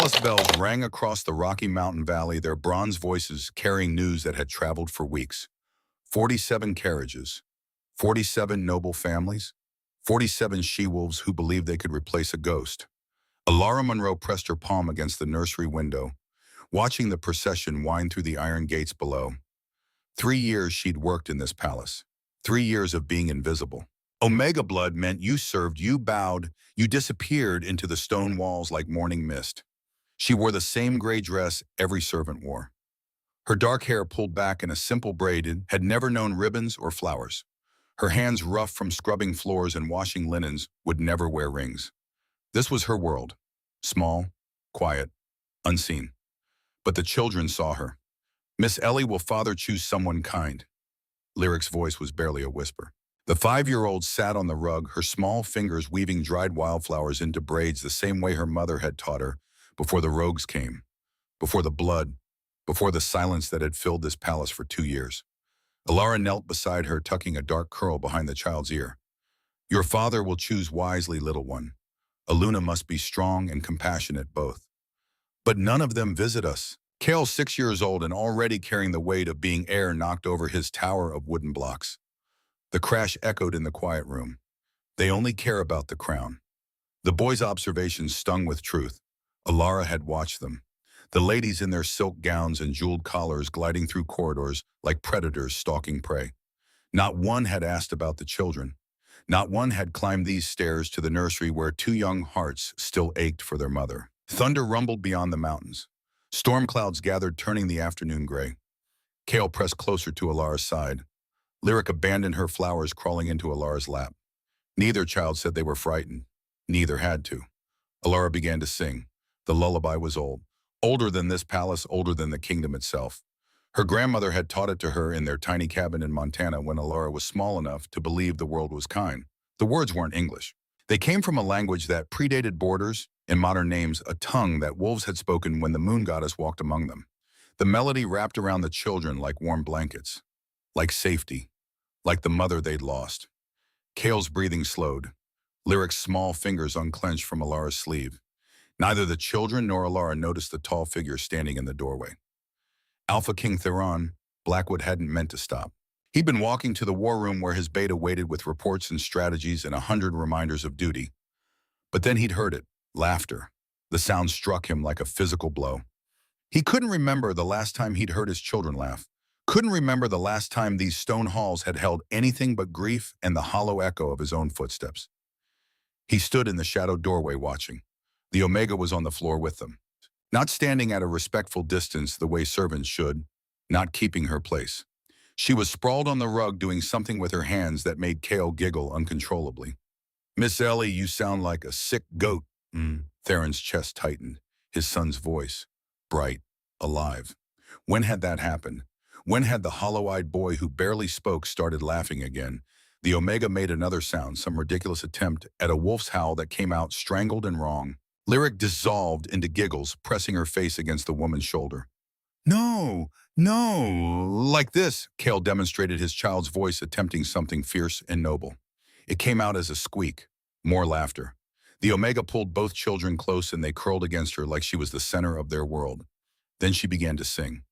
Palace bells rang across the Rocky Mountain Valley, their bronze voices carrying news that had traveled for weeks. 47 carriages, 47 noble families, 47 she-wolves who believed they could replace a ghost. Elara Monroe pressed her palm against the nursery window, watching the procession wind through the iron gates below. 3 years she'd worked in this palace. 3 years of being invisible. Omega blood meant you served, you bowed, you disappeared into the stone walls like morning mist. She wore the same gray dress every servant wore. Her dark hair pulled back in a simple braid and had never known ribbons or flowers. Her hands rough from scrubbing floors and washing linens would never wear rings. This was her world. Small, quiet, unseen. But the children saw her. "Miss Ellie, will father choose someone kind?" Lyric's voice was barely a whisper. The 5-year-old sat on the rug, her small fingers weaving dried wildflowers into braids the same way her mother had taught her before the rogues came, before the blood, before the silence that had filled this palace for 2 years. Elara knelt beside her, tucking a dark curl behind the child's ear. "Your father will choose wisely, little one. Aluna must be strong and compassionate both. But none of them visit us." Kale, 6 years old and already carrying the weight of being heir, knocked over his tower of wooden blocks. The crash echoed in the quiet room. They only care about the crown. The boy's observations stung with truth. Elara had watched them. The ladies in their silk gowns and jeweled collars gliding through corridors like predators stalking prey. Not one had asked about the children. Not one had climbed these stairs to the nursery where 2 young hearts still ached for their mother. Thunder rumbled beyond the mountains. Storm clouds gathered, turning the afternoon gray. Kale pressed closer to Elara's side. Lyric abandoned her flowers, crawling into Elara's lap. Neither child said they were frightened. Neither had to. Elara began to sing. The lullaby was old. Older than this palace, older than the kingdom itself. Her grandmother had taught it to her in their tiny cabin in Montana when Elara was small enough to believe the world was kind. The words weren't English. They came from a language that predated borders and modern names, a tongue that wolves had spoken when the moon goddess walked among them. The melody wrapped around the children like warm blankets, like safety, like the mother they'd lost. Kale's breathing slowed. Lyric's small fingers unclenched from Elara's sleeve. Neither the children nor Elara noticed the tall figure standing in the doorway. AlphaKing Theron Blackwood hadn't meant to stop. He'd been walking to the war room where his beta waited with reports and strategies and 100 reminders of duty. But then he'd heard it. Laughter. The sound struck him like a physical blow. He couldn't remember the last time he'd heard his children laugh. Couldn't remember the last time these stone halls had held anything but grief and the hollow echo of his own footsteps. He stood in the shadowed doorway watching. The Omega was on the floor with them. Not standing at a respectful distance the way servants should, not keeping her place. She was sprawled on the rug doing something with her hands that made Kale giggle uncontrollably. "Miss Ellie, you sound like a sick goat." Theron's chest tightened, his son's voice, bright, alive. When had that happened? When had the hollow-eyed boy who barely spoke started laughing again? The Omega made another sound, some ridiculous attempt at a wolf's howl that came out strangled and wrong. Lyric dissolved into giggles, pressing her face against the woman's shoulder. "No, no, like this," Kale demonstrated his child's voice, attempting something fierce and noble. It came out as a squeak, more laughter. The Omega pulled both children close and they curled against her like she was the center of their world. Then she began to sing.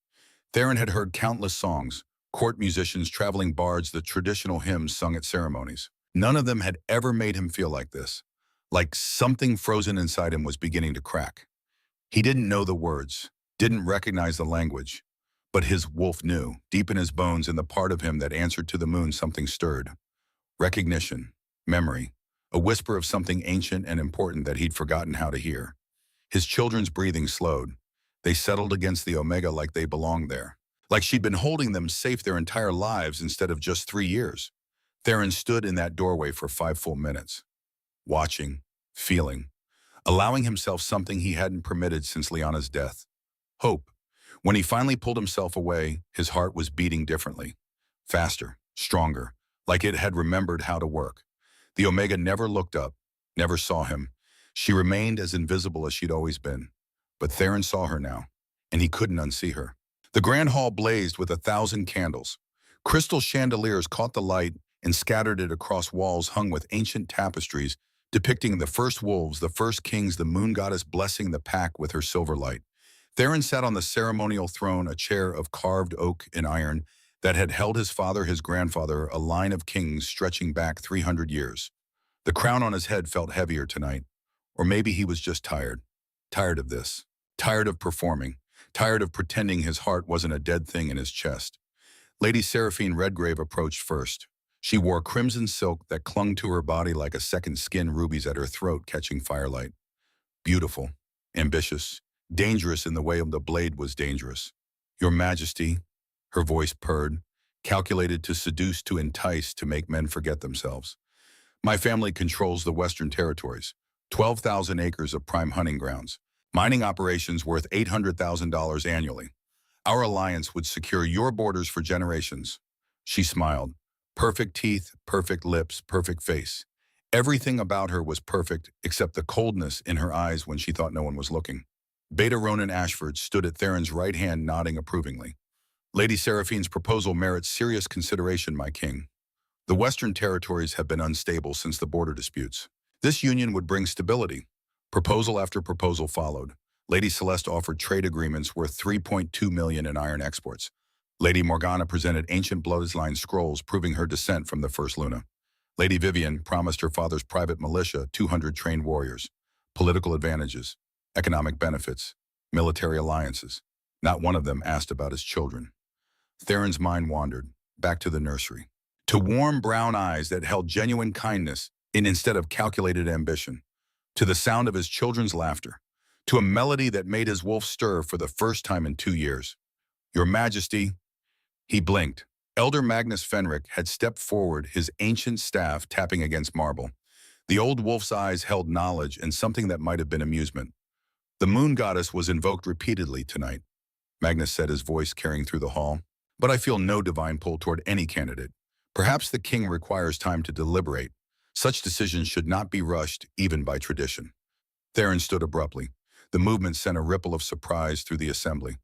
Theron had heard countless songs, court musicians, traveling bards, the traditional hymns sung at ceremonies. None of them had ever made him feel like this, like something frozen inside him was beginning to crack. He didn't know the words, didn't recognize the language, but his wolf knew, deep in his bones, in the part of him that answered to the moon, something stirred. Recognition, memory, a whisper of something ancient and important that he'd forgotten how to hear. His children's breathing slowed. They settled against the Omega like they belonged there, like she'd been holding them safe their entire lives instead of just 3 years. Theron stood in that doorway for 5 full minutes, watching, feeling, allowing himself something he hadn't permitted since Liana's death. Hope. When he finally pulled himself away, his heart was beating differently, faster, stronger, like it had remembered how to work. The Omega never looked up, never saw him. She remained as invisible as she'd always been. But Theron saw her now, and he couldn't unsee her. The grand hall blazed with 1,000 candles. Crystal chandeliers caught the light and scattered it across walls hung with ancient tapestries depicting the first wolves, the first kings, the moon goddess blessing the pack with her silver light. Theron sat on the ceremonial throne, a chair of carved oak and iron that had held his father, his grandfather, a line of kings stretching back 300 years. The crown on his head felt heavier tonight, or maybe he was just tired. Tired of this. Tired of performing. Tired of pretending his heart wasn't a dead thing in his chest. Lady Seraphine Redgrave approached first. She wore crimson silk that clung to her body like a second skin, rubies at her throat catching firelight. Beautiful, ambitious, dangerous in the way of the blade was dangerous. Your Majesty, her voice purred, calculated to seduce, to entice, to make men forget themselves. My family controls the Western Territories, 12,000 acres of prime hunting grounds, mining operations worth $800,000 annually. Our alliance would secure your borders for generations. She smiled. Perfect teeth, perfect lips, perfect face. Everything about her was perfect except the coldness in her eyes when she thought no one was looking. Beta Ronan Ashford stood at Theron's right hand, nodding approvingly. Lady Seraphine's proposal merits serious consideration, my king. The Western Territories have been unstable since the border disputes. This union would bring stability. Proposal after proposal followed. Lady Celeste offered trade agreements worth $3.2 million in iron exports. Lady Morgana presented ancient bloodline scrolls proving her descent from the First Luna. Lady Vivian promised her father's private militia 200 trained warriors, political advantages, economic benefits, military alliances. Not one of them asked about his children. Theron's mind wandered, back to the nursery, to warm brown eyes that held genuine kindness instead of calculated ambition, to the sound of his children's laughter, to a melody that made his wolf stir for the first time in 2 years. Your Majesty, he blinked. Elder Magnus Fenric had stepped forward, his ancient staff tapping against marble. The old wolf's eyes held knowledge and something that might have been amusement. The moon goddess was invoked repeatedly tonight, Magnus said, his voice carrying through the hall. But I feel no divine pull toward any candidate. Perhaps the king requires time to deliberate. Such decisions should not be rushed, even by tradition. Theron stood abruptly. The movement sent a ripple of surprise through the assembly.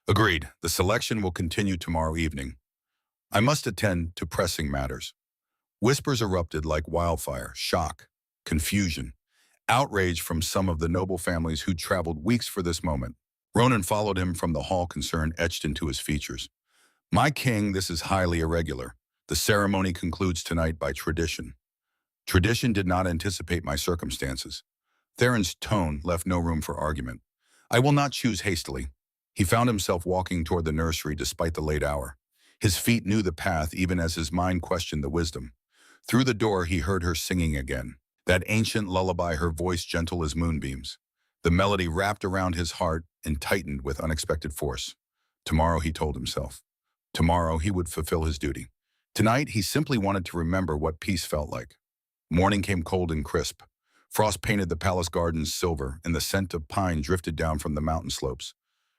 Agreed. The selection will continue tomorrow evening. I must attend to pressing matters. Whispers erupted like wildfire, shock, confusion, outrage from some of the noble families who'd traveled weeks for this moment. Ronan followed him from the hall, concern etched into his features. My king, this is highly irregular. The ceremony concludes tonight by tradition. Tradition did not anticipate my circumstances. Theron's tone left no room for argument. I will not choose hastily. He found himself walking toward the nursery despite the late hour. His feet knew the path even as his mind questioned the wisdom. Through the door he heard her singing again. That ancient lullaby, her voice gentle as moonbeams. The melody wrapped around his heart and tightened with unexpected force. Tomorrow, he told himself. Tomorrow he would fulfill his duty. Tonight he simply wanted to remember what peace felt like. Morning came cold and crisp. Frost painted the palace gardens silver, and the scent of pine drifted down from the mountain slopes.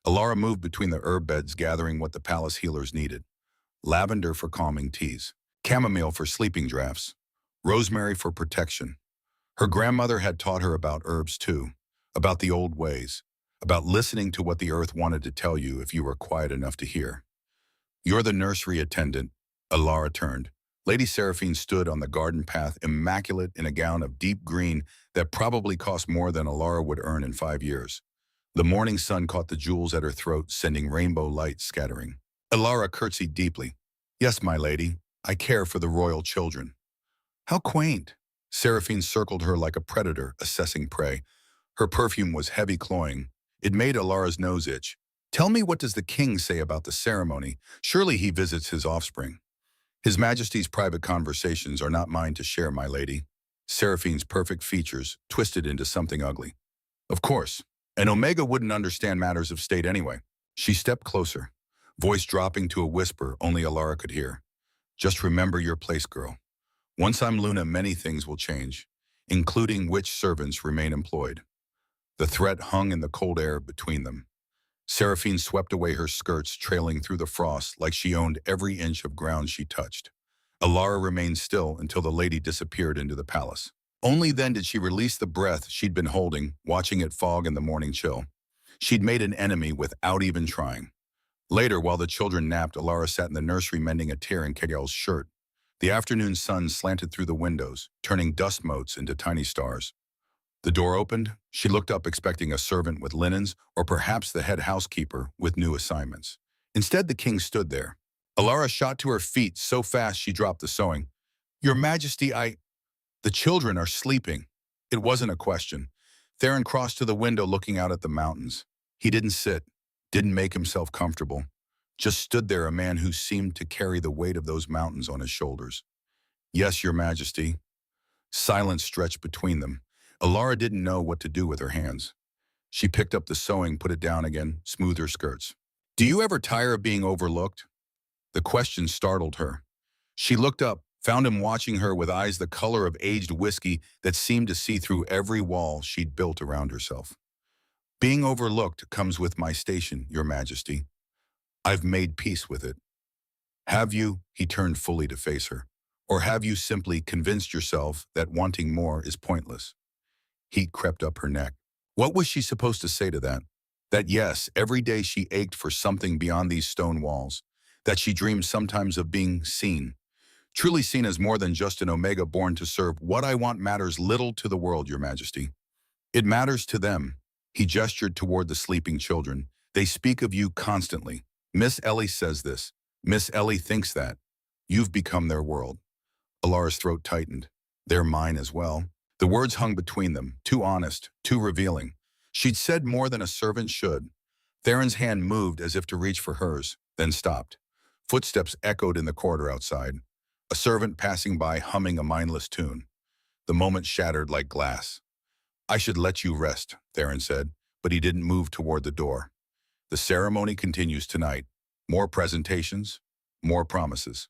Elara moved between the herb beds, gathering what the palace healers needed. Lavender for calming teas, chamomile for sleeping drafts, rosemary for protection. Her grandmother had taught her about herbs too, about the old ways, about listening to what the earth wanted to tell you if you were quiet enough to hear. You're the nursery attendant, Elara turned. Lady Seraphine stood on the garden path, immaculate in a gown of deep green that probably cost more than Elara would earn in 5 years. The morning sun caught the jewels at her throat, sending rainbow light scattering. Elara curtsied deeply. Yes, my lady, I care for the royal children. How quaint. Seraphine circled her like a predator, assessing prey. Her perfume was heavy, cloying. It made Elara's nose itch. Tell me, what does the king say about the ceremony? Surely he visits his offspring. His Majesty's private conversations are not mine to share, my lady. Seraphine's perfect features twisted into something ugly. Of course, and Omega wouldn't understand matters of state anyway. She stepped closer, voice dropping to a whisper only Elara could hear. Just remember your place, girl. Once I'm Luna, many things will change, including which servants remain employed. The threat hung in the cold air between them. Seraphine swept away her skirts, trailing through the frost like she owned every inch of ground she touched. Elara remained still until the lady disappeared into the palace. Only then did she release the breath she'd been holding, watching it fog in the morning chill. She'd made an enemy without even trying. Later, while the children napped, Elara sat in the nursery mending a tear in Kael's shirt. The afternoon sun slanted through the windows, turning dust motes into tiny stars. The door opened. She looked up expecting a servant with linens or perhaps the head housekeeper with new assignments. Instead, the king stood there. Elara shot to her feet so fast she dropped the sewing. "Your Majesty, The children are sleeping." It wasn't a question. Theron crossed to the window looking out at the mountains. He didn't sit, didn't make himself comfortable. Just stood there, a man who seemed to carry the weight of those mountains on his shoulders. "Yes, Your Majesty." Silence stretched between them. Elara didn't know what to do with her hands. She picked up the sewing, put it down again, smoothed her skirts. "Do you ever tire of being overlooked?" The question startled her. She looked up, found him watching her with eyes the color of aged whiskey that seemed to see through every wall she'd built around herself. "Being overlooked comes with my station, Your Majesty. I've made peace with it." "Have you?" He turned fully to face her. "Or have you simply convinced yourself that wanting more is pointless?" Heat crept up her neck. What was she supposed to say to that? That yes, every day she ached for something beyond these stone walls. That she dreamed sometimes of being seen. Truly seen as more than just an Omega born to serve. "What I want matters little to the world, Your Majesty. It matters to them." He gestured toward the sleeping children. "They speak of you constantly. Miss Ellie says this. Miss Ellie thinks that. You've become their world." Elara's throat tightened. "They're mine as well." The words hung between them, too honest, too revealing. She'd said more than a servant should. Theron's hand moved as if to reach for hers, then stopped. Footsteps echoed in the corridor outside. A servant passing by humming a mindless tune. The moment shattered like glass. "I should let you rest," Theron said, but he didn't move toward the door. "The ceremony continues tonight. More presentations, more promises.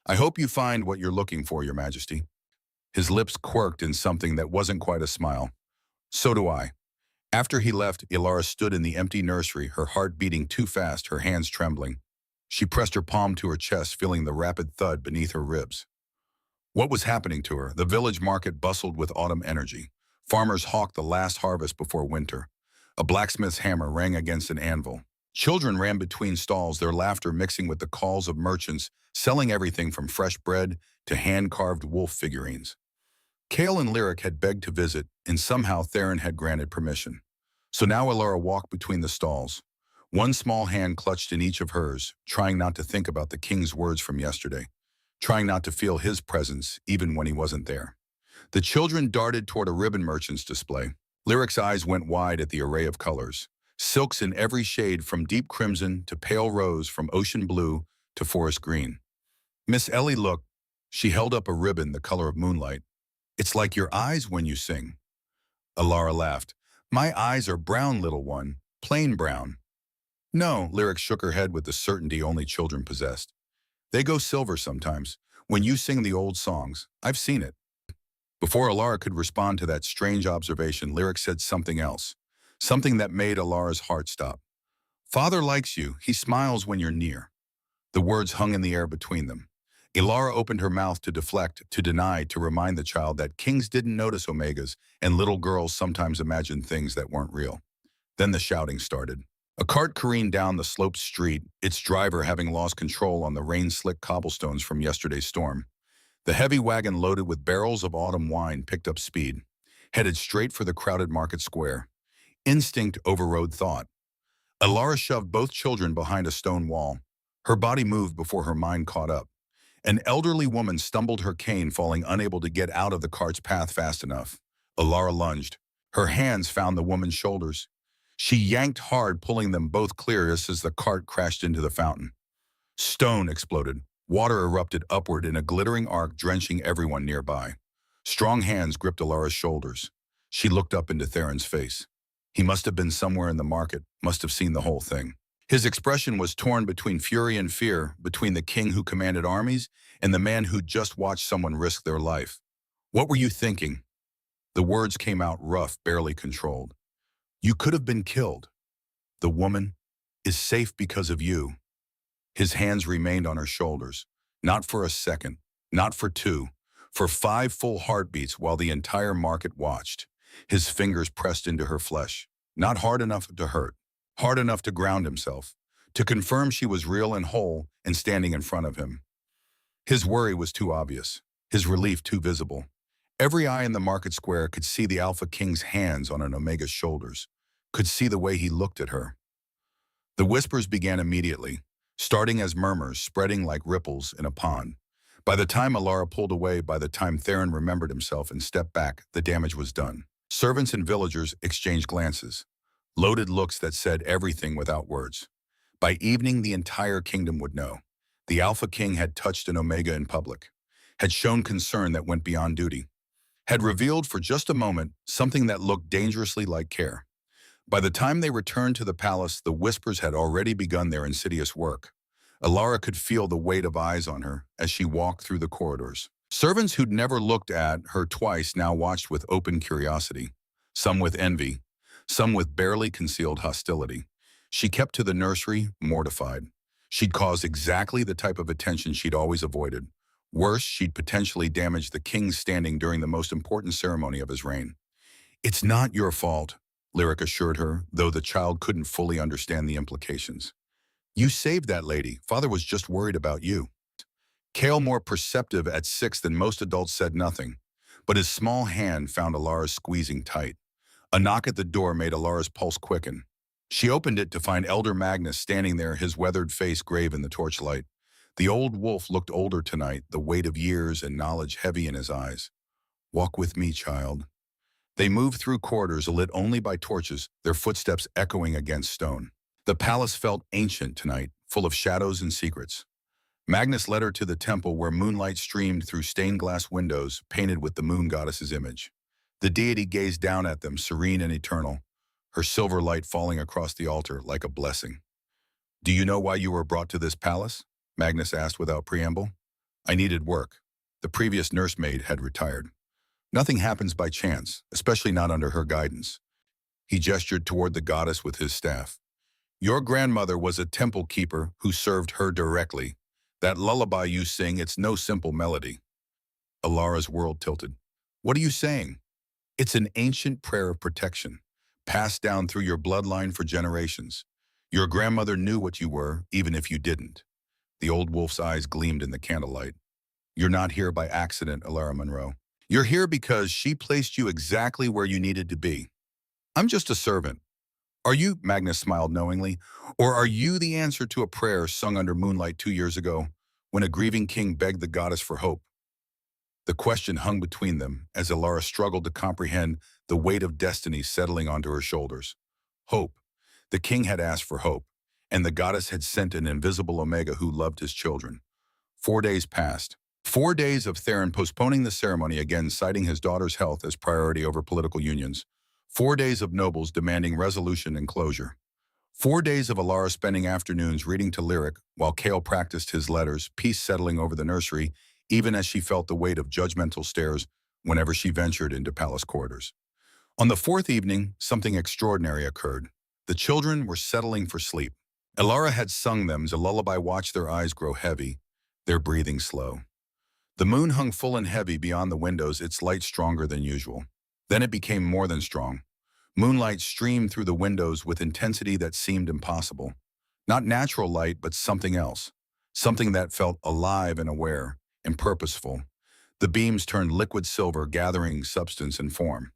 I hope you find what you're looking for, Your Majesty." His lips quirked in something that wasn't quite a smile. "So do I." After he left, Elara stood in the empty nursery, her heart beating too fast, her hands trembling. She pressed her palm to her chest, feeling the rapid thud beneath her ribs. What was happening to her? The village market bustled with autumn energy. Farmers hawked the last harvest before winter. A blacksmith's hammer rang against an anvil. Children ran between stalls, their laughter mixing with the calls of merchants, selling everything from fresh bread to hand-carved wolf figurines. Kale and Lyric had begged to visit, and somehow Theron had granted permission. So now Elara walked between the stalls, one small hand clutched in each of hers, trying not to think about the king's words from yesterday, trying not to feel his presence even when he wasn't there. The children darted toward a ribbon merchant's display. Lyric's eyes went wide at the array of colors. Silks in every shade, from deep crimson to pale rose, from ocean blue to forest green. Miss Ellie looked. She held up a ribbon the color of moonlight. "It's like your eyes when you sing." Elara laughed. "My eyes are brown, little one, plain brown." "No," Lyric shook her head with the certainty only children possessed. "They go silver sometimes. When you sing the old songs, I've seen it." Before Elara could respond to that strange observation, Lyric said something else, something that made Alara's heart stop. "Father likes you. He smiles when you're near." The words hung in the air between them. Elara opened her mouth to deflect, to deny, to remind the child that kings didn't notice Omegas and little girls sometimes imagined things that weren't real. Then the shouting started. A cart careened down the sloped street, its driver having lost control on the rain-slick cobblestones from yesterday's storm. The heavy wagon loaded with barrels of autumn wine picked up speed, headed straight for the crowded market square. Instinct overrode thought. Elara shoved both children behind a stone wall. Her body moved before her mind caught up. An elderly woman stumbled her cane, falling unable to get out of the cart's path fast enough. Elara lunged. Her hands found the woman's shoulders. She yanked hard, pulling them both clear as the cart crashed into the fountain. Stone exploded. Water erupted upward in a glittering arc, drenching everyone nearby. Strong hands gripped Elara's shoulders. She looked up into Theron's face. He must have been somewhere in the market, must have seen the whole thing. His expression was torn between fury and fear, between the king who commanded armies and the man who'd just watched someone risk their life. "What were you thinking?" The words came out rough, barely controlled. "You could have been killed. The woman is safe because of you." His hands remained on her shoulders, not for a second, not for two, for 5 full heartbeats while the entire market watched. His fingers pressed into her flesh, not hard enough to hurt, hard enough to ground himself, to confirm she was real and whole and standing in front of him. His worry was too obvious, his relief too visible. Every eye in the market square could see the Alpha King's hands on an Omega's shoulders, could see the way he looked at her. The whispers began immediately, starting as murmurs, spreading like ripples in a pond. By the time Elara pulled away, by the time Theron remembered himself and stepped back, the damage was done. Servants and villagers exchanged glances, loaded looks that said everything without words. By evening, the entire kingdom would know. The Alpha King had touched an Omega in public, had shown concern that went beyond duty, had revealed for just a moment something that looked dangerously like care. By the time they returned to the palace, the whispers had already begun their insidious work. Elara could feel the weight of eyes on her as she walked through the corridors. Servants who'd never looked at her twice now watched with open curiosity, some with envy, some with barely concealed hostility. She kept to the nursery, mortified. She'd caused exactly the type of attention she'd always avoided. Worse, she'd potentially damaged the king's standing during the most important ceremony of his reign. "It's not your fault," Lyric assured her, though the child couldn't fully understand the implications. "You saved that lady. Father was just worried about you." Kale, more perceptive at 6 than most adults, said nothing, but his small hand found Alara's squeezing tight. A knock at the door made Alara's pulse quicken. She opened it to find Elder Magnus standing there, his weathered face grave in the torchlight. The old wolf looked older tonight, the weight of years and knowledge heavy in his eyes. "Walk with me, child." They moved through corridors lit only by torches, their footsteps echoing against stone. The palace felt ancient tonight, full of shadows and secrets. Magnus led her to the temple where moonlight streamed through stained glass windows painted with the moon goddess's image. The deity gazed down at them, serene and eternal, her silver light falling across the altar like a blessing. "Do you know why you were brought to this palace?" Magnus asked without preamble. "I needed work. The previous nursemaid had retired. Nothing happens by chance, especially not under her guidance." He gestured toward the goddess with his staff. "Your grandmother was a temple keeper who served her directly. That lullaby you sing, it's no simple melody." Alara's world tilted. "What are you saying?" "It's an ancient prayer of protection, passed down through your bloodline for generations. Your grandmother knew what you were, even if you didn't." The old wolf's eyes gleamed in the candlelight. "You're not here by accident, Elara Monroe. You're here because she placed you exactly where you needed to be. I'm just a servant. Are you," Magnus smiled knowingly, "or are you the answer to a prayer sung under moonlight 2 years ago, when a grieving king begged the goddess for hope?" The question hung between them as Elara struggled to comprehend the weight of destiny settling onto her shoulders. Hope. The king had asked for hope, and the goddess had sent an invisible Omega who loved his children. 4 days passed. 4 days of Theron postponing the ceremony again, citing his daughter's health as priority over political unions. 4 days of nobles demanding resolution and closure. 4 days of Elara spending afternoons reading to Lyric while Kale practiced his letters, peace settling over the nursery, even as she felt the weight of judgmental stares whenever she ventured into palace corridors. On the 4th evening, something extraordinary occurred. The children were settling for sleep. Elara had sung them as a lullaby watched their eyes grow heavy, their breathing slow. The moon hung full and heavy beyond the windows, its light stronger than usual. Then it became more than strong. Moonlight streamed through the windows with intensity that seemed impossible. Not natural light, but something else. Something that felt alive and aware and purposeful. The beams turned liquid silver, gathering substance and form.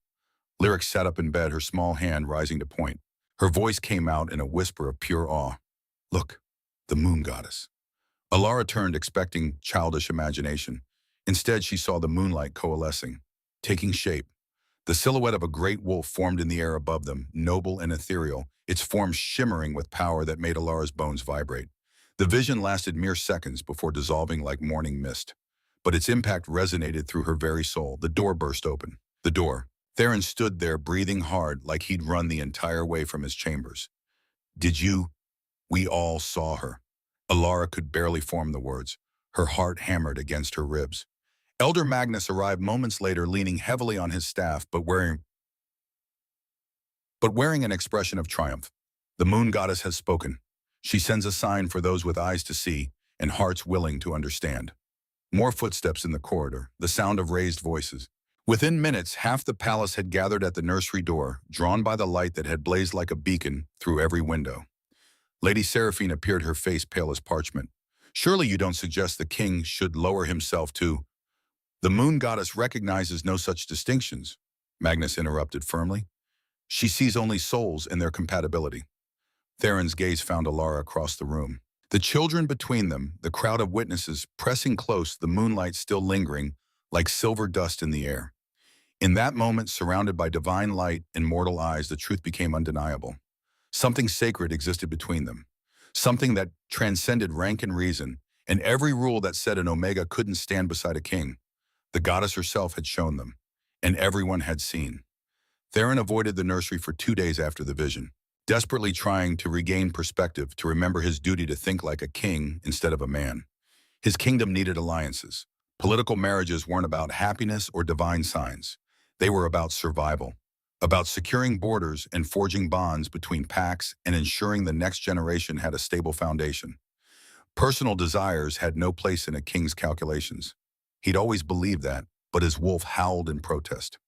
Lyric sat up in bed, her small hand rising to point. Her voice came out in a whisper of pure awe. "Look, the moon goddess." Elara turned, expecting childish imagination. Instead, she saw the moonlight coalescing, taking shape. The silhouette of a great wolf formed in the air above them, noble and ethereal, its form shimmering with power that made Alara's bones vibrate. The vision lasted mere seconds before dissolving like morning mist. But its impact resonated through her very soul. The door burst open. The door. Theron stood there, breathing hard like he'd run the entire way from his chambers. "Did you?" "We all saw her." Elara could barely form the words. Her heart hammered against her ribs. Elder Magnus arrived moments later, leaning heavily on his staff, but wearing an expression of triumph. "The moon goddess has spoken. She sends a sign for those with eyes to see and hearts willing to understand." More footsteps in the corridor, the sound of raised voices. Within minutes, half the palace had gathered at the nursery door, drawn by the light that had blazed like a beacon through every window. Lady Seraphine appeared, her face pale as parchment. Surely you don't suggest the king should lower himself to— The moon goddess recognizes no such distinctions, Magnus interrupted firmly. She sees only souls and their compatibility. Theron's gaze found Elara across the room. The children between them, the crowd of witnesses pressing close, the moonlight still lingering like silver dust in the air. In that moment, surrounded by divine light and mortal eyes, the truth became undeniable. Something sacred existed between them. Something that transcended rank and reason, and every rule that said an Omega couldn't stand beside a king. The goddess herself had shown them, and everyone had seen. Theron avoided the nursery for 2 days after the vision, desperately trying to regain perspective, to remember his duty to think like a king instead of a man. His kingdom needed alliances. Political marriages weren't about happiness or divine signs. They were about survival, about securing borders and forging bonds between packs and ensuring the next generation had a stable foundation. Personal desires had no place in a king's calculations. He'd always believed that, but his wolf howled in protest.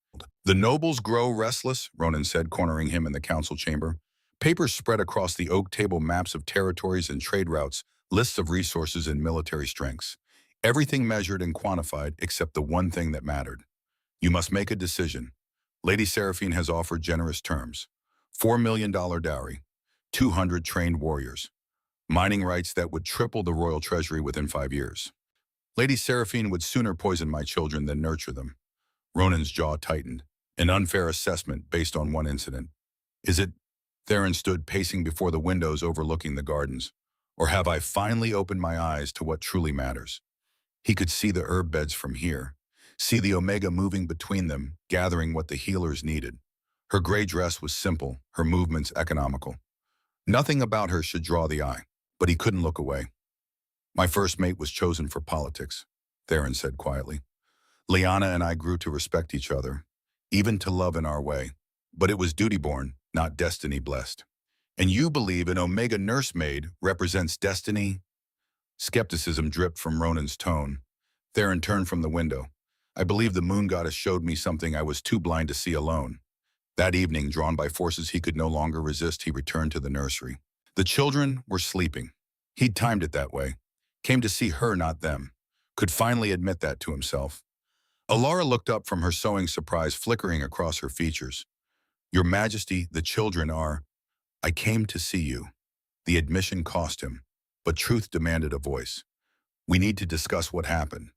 The nobles grow restless, Ronan said, cornering him in the council chamber. Papers spread across the oak table, maps of territories and trade routes, lists of resources and military strengths. Everything measured and quantified except the one thing that mattered. You must make a decision. Lady Seraphine has offered generous terms. $4 million dowry, 200 trained warriors, mining rights that would triple the royal treasury within 5 years. Lady Seraphine would sooner poison my children than nurture them. Ronan's jaw tightened. An unfair assessment based on one incident. Is it? Theron stood pacing before the windows overlooking the gardens. Or have I finally opened my eyes to what truly matters? He could see the herb beds from here, see the Omega moving between them, gathering what the healers needed. Her gray dress was simple, her movements economical. Nothing about her should draw the eye, but he couldn't look away. My first mate was chosen for politics, Theron said quietly. Liana and I grew to respect each other, even to love in our way. But it was duty-born, not destiny-blessed. And you believe an Omega nursemaid represents destiny? Skepticism dripped from Ronan's tone. Theron turned from the window. I believe the moon goddess showed me something I was too blind to see alone. That evening, drawn by forces he could no longer resist, he returned to the nursery. The children were sleeping. He'd timed it that way. Came to see her, not them. Could finally admit that to himself. Elara looked up from her sewing, surprise flickering across her features. Your Majesty, the children are— I came to see you. The admission cost him, but truth demanded a voice. We need to discuss what happened.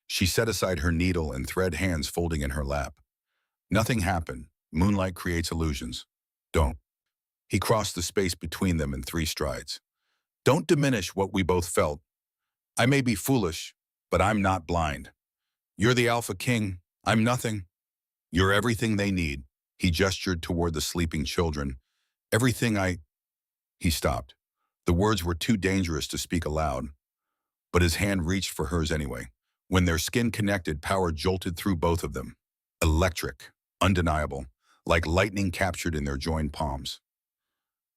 She set aside her needle and thread, hands folding in her lap. Nothing happened. Moonlight creates illusions. Don't. He crossed the space between them in 3 strides. Don't diminish what we both felt. I may be foolish, but I'm not blind. You're the AlphaKing. I'm nothing. You're everything they need. He gestured toward the sleeping children. Everything I— He stopped. The words were too dangerous to speak aloud, but his hand reached for hers anyway. When their skin connected, power jolted through both of them. Electric, undeniable, like lightning captured in their joined palms.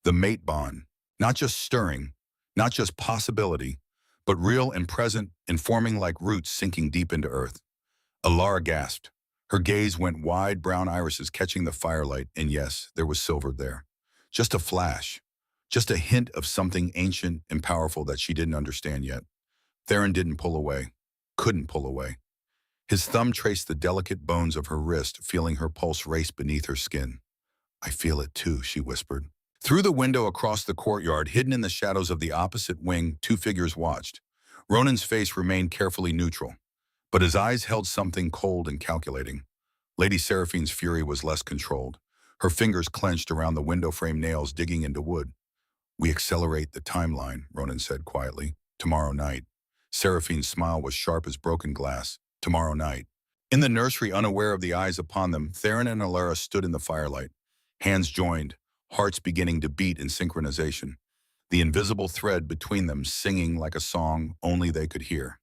The mate bond, not just stirring, not just possibility, but real and present, informing like roots sinking deep into earth. Elara gasped. Her gaze went wide, brown irises catching the firelight, and yes, there was silver there. Just a flash, just a hint of something ancient and powerful that she didn't understand yet. Theron didn't pull away, couldn't pull away. His thumb traced the delicate bones of her wrist, feeling her pulse race beneath her skin. I feel it too, she whispered. Through the window across the courtyard, hidden in the shadows of the opposite wing, 2 figures watched. Ronan's face remained carefully neutral, but his eyes held something cold and calculating. Lady Seraphine's fury was less controlled. Her fingers clenched around the window frame nails, digging into wood. We accelerate the timeline, Ronan said quietly. Tomorrow night. Seraphine's smile was sharp as broken glass. Tomorrow night. In the nursery, unaware of the eyes upon them, Theron and Elara stood in the firelight, hands joined, hearts beginning to beat in synchronization. The invisible thread between them singing like a song only they could hear.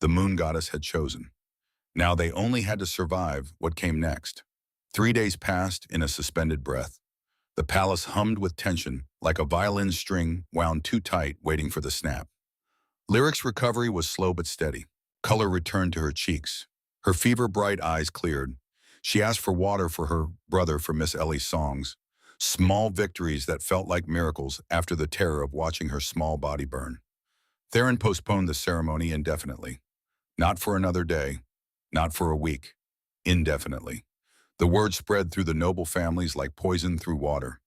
The moon goddess had chosen. Now they only had to survive what came next. 3 days passed in a suspended breath. The palace hummed with tension, like a violin string wound too tight, waiting for the snap. Lyric's recovery was slow but steady. Color returned to her cheeks. Her fever-bright eyes cleared. She asked for water for her brother for Miss Ellie's songs. Small victories that felt like miracles after the terror of watching her small body burn. Theron postponed the ceremony indefinitely. Not for another day, not for a week, indefinitely. The word spread through the noble families like poison through water.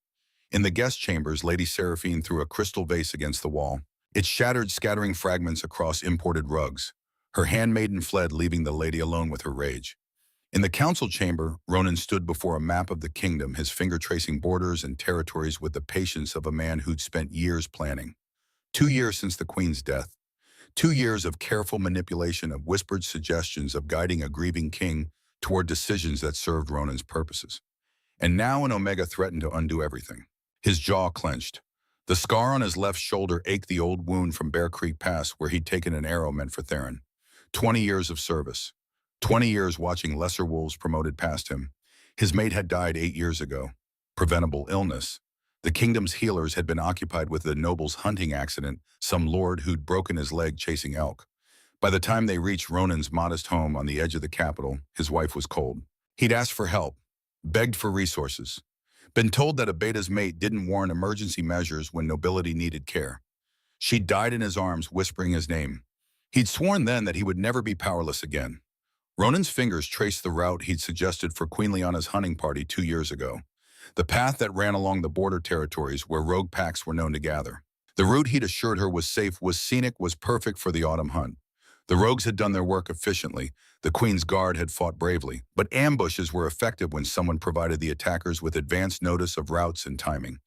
In the guest chambers, Lady Seraphine threw a crystal vase against the wall. It shattered, scattering fragments across imported rugs. Her handmaiden fled, leaving the lady alone with her rage. In the council chamber, Ronan stood before a map of the kingdom, his finger tracing borders and territories with the patience of a man who'd spent years planning. 2 years since the queen's death. 2 years of careful manipulation, of whispered suggestions, of guiding a grieving king toward decisions that served Ronan's purposes. And now an Omega threatened to undo everything. His jaw clenched. The scar on his left shoulder ached, the old wound from Bear Creek Pass where he'd taken an arrow meant for Theron. 20 years of service. 20 years watching lesser wolves promoted past him. His mate had died 8 years ago. Preventable illness. The kingdom's healers had been occupied with the noble's hunting accident, some lord who'd broken his leg chasing elk. By the time they reached Ronan's modest home on the edge of the capital, his wife was cold. He'd asked for help, begged for resources, been told that a beta's mate didn't warrant emergency measures when nobility needed care. She'd died in his arms, whispering his name. He'd sworn then that he would never be powerless again. Ronan's fingers traced the route he'd suggested for Queen Liana's hunting party 2 years ago. The path that ran along the border territories where rogue packs were known to gather. The route he'd assured her was safe, was scenic, was perfect for the autumn hunt. The rogues had done their work efficiently. The Queen's Guard had fought bravely. But ambushes were effective when someone provided the attackers with advance notice of routes and timing.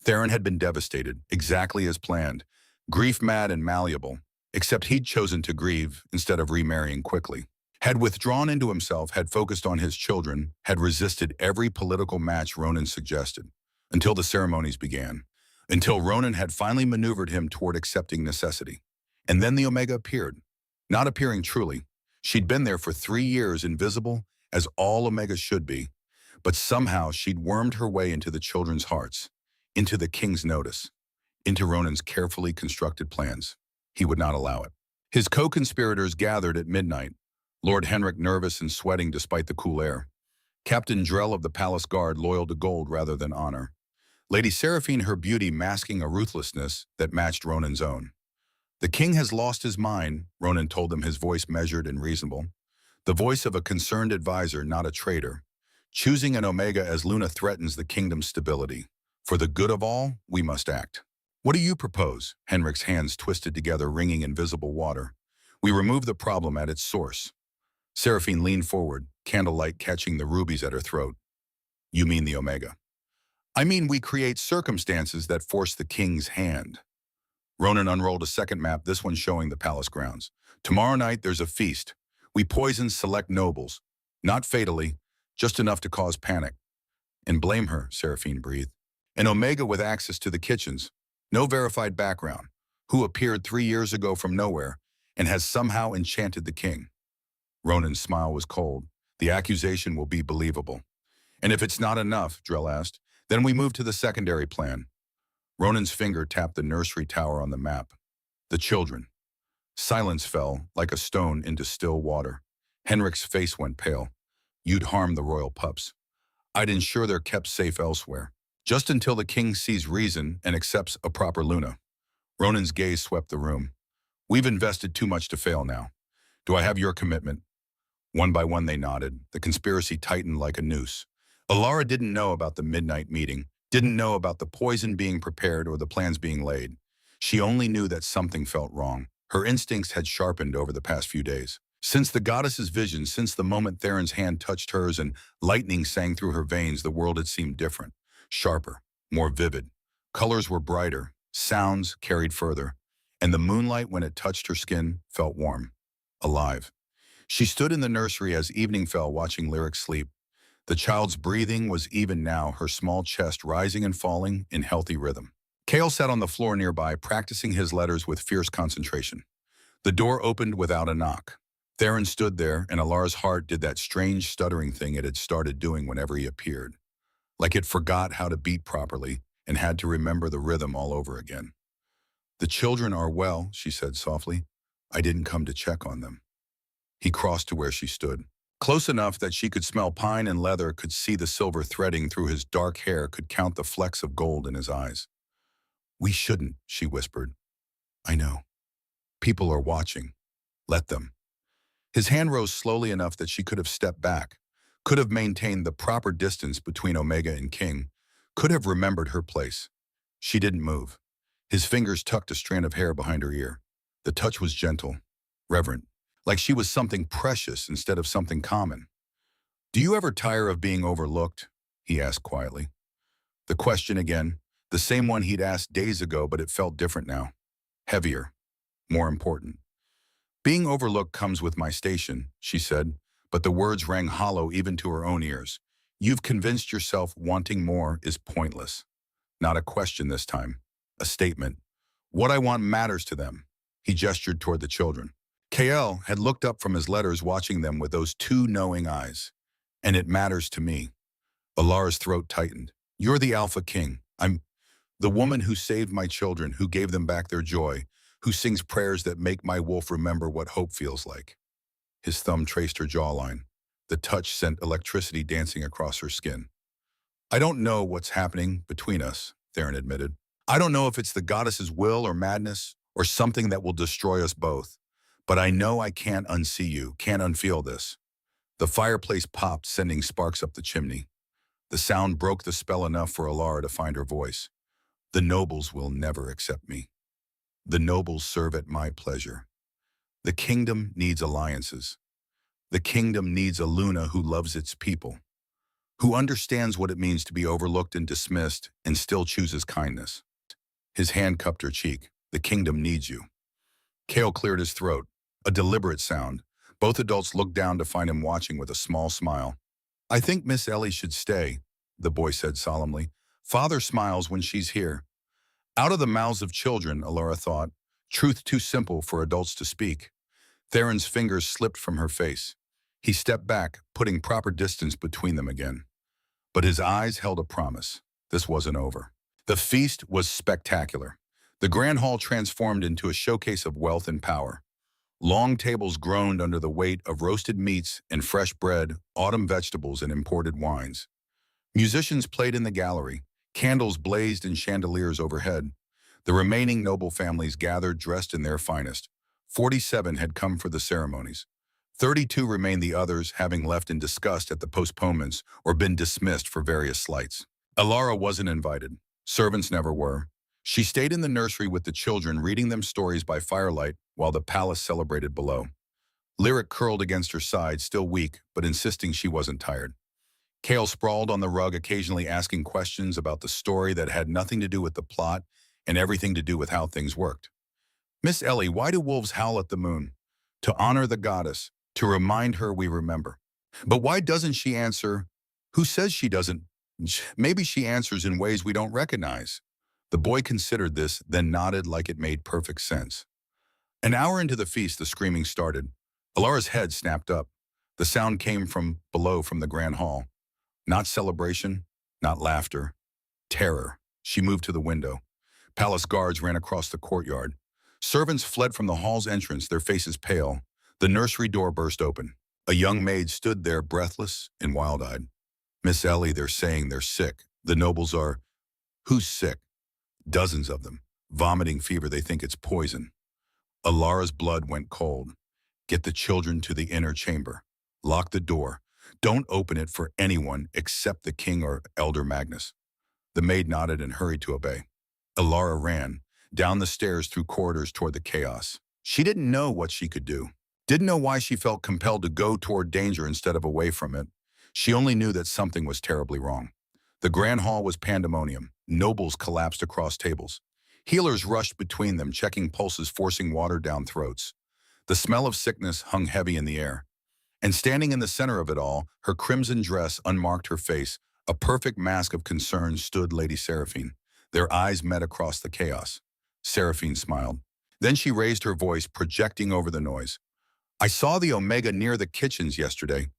Theron had been devastated, exactly as planned. Grief-mad and malleable, except he'd chosen to grieve instead of remarrying quickly. Had withdrawn into himself, had focused on his children, had resisted every political match Ronan suggested, until the ceremonies began, until Ronan had finally maneuvered him toward accepting necessity. And then the Omega appeared, not appearing truly. She'd been there for 3 years, invisible, as all Omegas should be, but somehow she'd wormed her way into the children's hearts, into the king's notice, into Ronan's carefully constructed plans. He would not allow it. His co-conspirators gathered at midnight, Lord Henrik nervous and sweating despite the cool air. Captain Drell of the Palace Guard loyal to gold rather than honor. Lady Seraphine, her beauty masking a ruthlessness that matched Ronan's own. The king has lost his mind, Ronan told them, his voice measured and reasonable. The voice of a concerned advisor, not a traitor. Choosing an Omega as Luna threatens the kingdom's stability. For the good of all, we must act. What do you propose? Henrik's hands twisted together, wringing invisible water. We remove the problem at its source. Seraphine leaned forward, candlelight catching the rubies at her throat. You mean the Omega? I mean we create circumstances that force the king's hand. Ronan unrolled a second map, this one showing the palace grounds. Tomorrow night there's a feast. We poison select nobles. Not fatally, just enough to cause panic. And blame her, Seraphine breathed. An Omega with access to the kitchens. No verified background. Who appeared 3 years ago from nowhere and has somehow enchanted the king. Ronan's smile was cold. The accusation will be believable. And if it's not enough, Drell asked, then we move to the secondary plan. Ronan's finger tapped the nursery tower on the map. The children. Silence fell, like a stone, into still water. Henrik's face went pale. You'd harm the royal pups. I'd ensure they're kept safe elsewhere. Just until the king sees reason and accepts a proper Luna. Ronan's gaze swept the room. We've invested too much to fail now. Do I have your commitment? One by one they nodded. The conspiracy tightened like a noose. Elara didn't know about the midnight meeting, didn't know about the poison being prepared or the plans being laid. She only knew that something felt wrong. Her instincts had sharpened over the past few days. Since the goddess's vision, since the moment Theron's hand touched hers and lightning sang through her veins, the world had seemed different, sharper, more vivid. Colors were brighter, sounds carried further, and the moonlight, when it touched her skin, felt warm, alive. She stood in the nursery as evening fell, watching Lyric sleep. The child's breathing was even now, her small chest rising and falling in healthy rhythm. Kale sat on the floor nearby, practicing his letters with fierce concentration. The door opened without a knock. Theron stood there, and Elara's heart did that strange stuttering thing it had started doing whenever he appeared. Like it forgot how to beat properly and had to remember the rhythm all over again. The children are well, she said softly. I didn't come to check on them. He crossed to where she stood. Close enough that she could smell pine and leather, could see the silver threading through his dark hair, could count the flecks of gold in his eyes. We shouldn't, she whispered. I know. People are watching. Let them. His hand rose slowly enough that she could have stepped back, could have maintained the proper distance between Omega and King, could have remembered her place. She didn't move. His fingers tucked a strand of hair behind her ear. The touch was gentle, reverent, like she was something precious instead of something common. "Do you ever tire of being overlooked?" he asked quietly. The question again, the same one he'd asked days ago, but it felt different now. Heavier, more important. "Being overlooked comes with my station," she said, but the words rang hollow even to her own ears. "You've convinced yourself wanting more is pointless." Not a question this time, a statement. "What I want matters to them." He gestured toward the children. KL had looked up from his letters, watching them with those two knowing eyes. "And it matters to me." Elara's throat tightened. "You're the AlphaKing. I'm the woman who saved my children, who gave them back their joy, who sings prayers that make my wolf remember what hope feels like." His thumb traced her jawline. The touch sent electricity dancing across her skin. "I don't know what's happening between us," Theron admitted. "I don't know if it's the goddess's will or madness, or something that will destroy us both. But I know I can't unsee you, can't unfeel this." The fireplace popped, sending sparks up the chimney. The sound broke the spell enough for Elara to find her voice. "The nobles will never accept me. The nobles serve at my pleasure. The kingdom needs alliances. The kingdom needs a Luna who loves its people, who understands what it means to be overlooked and dismissed and still chooses kindness." His hand cupped her cheek. "The kingdom needs you." Kale cleared his throat, a deliberate sound. Both adults looked down to find him watching with a small smile. "I think Miss Ellie should stay," the boy said solemnly. "Father smiles when she's here." Out of the mouths of children, Elara thought, truth too simple for adults to speak. Theron's fingers slipped from her face. He stepped back, putting proper distance between them again. But his eyes held a promise. This wasn't over. The feast was spectacular. The grand hall transformed into a showcase of wealth and power. Long tables groaned under the weight of roasted meats and fresh bread, autumn vegetables, and imported wines. Musicians played in the gallery. Candles blazed in chandeliers overhead. The remaining noble families gathered dressed in their finest. 47 had come for the ceremonies. 32 remained, the others having left in disgust at the postponements or been dismissed for various slights. Elara wasn't invited. Servants never were. She stayed in the nursery with the children, reading them stories by firelight while the palace celebrated below. Lyric curled against her side, still weak, but insisting she wasn't tired. Kale sprawled on the rug, occasionally asking questions about the story that had nothing to do with the plot and everything to do with how things worked. "Miss Ellie, why do wolves howl at the moon?" "To honor the goddess, to remind her we remember." "But why doesn't she answer?" "Who says she doesn't? Maybe she answers in ways we don't recognize." The boy considered this, then nodded like it made perfect sense. An hour into the feast, the screaming started. Elara's head snapped up. The sound came from below, from the grand hall. Not celebration, not laughter. Terror. She moved to the window. Palace guards ran across the courtyard. Servants fled from the hall's entrance, their faces pale. The nursery door burst open. A young maid stood there, breathless and wild-eyed. "Miss Ellie, they're saying they're sick. The nobles are..." "Who's sick?" "Dozens of them. Vomiting fever, they think it's poison." Elara's blood went cold. "Get the children to the inner chamber. Lock the door. Don't open it for anyone except the king or Elder Magnus." The maid nodded and hurried to obey. Elara ran, down the stairs, through corridors toward the chaos. She didn't know what she could do. Didn't know why she felt compelled to go toward danger instead of away from it. She only knew that something was terribly wrong. The grand hall was pandemonium. Nobles collapsed across tables. Healers rushed between them, checking pulses, forcing water down throats. The smell of sickness hung heavy in the air. And standing in the center of it all, her crimson dress unmarked her face, a perfect mask of concern, stood Lady Seraphine. Their eyes met across the chaos. Seraphine smiled. Then she raised her voice, projecting over the noise. "I saw the Omega near the kitchens yesterday.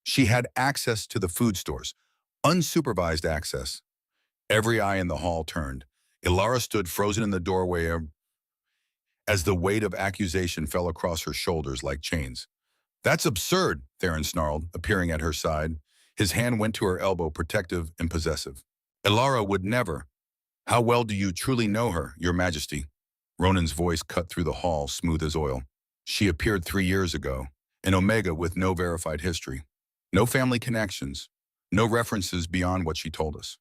She had access to the food stores. Unsupervised access." Every eye in the hall turned. Elara stood frozen in the doorway as the weight of accusation fell across her shoulders like chains. "That's absurd," Theron snarled, appearing at her side. His hand went to her elbow, protective and possessive. "Elara would never." "How well do you truly know her, Your Majesty?" Ronan's voice cut through the hall, smooth as oil. She appeared 3 years ago, an Omega with no verified history. No family connections. No references beyond what she told us.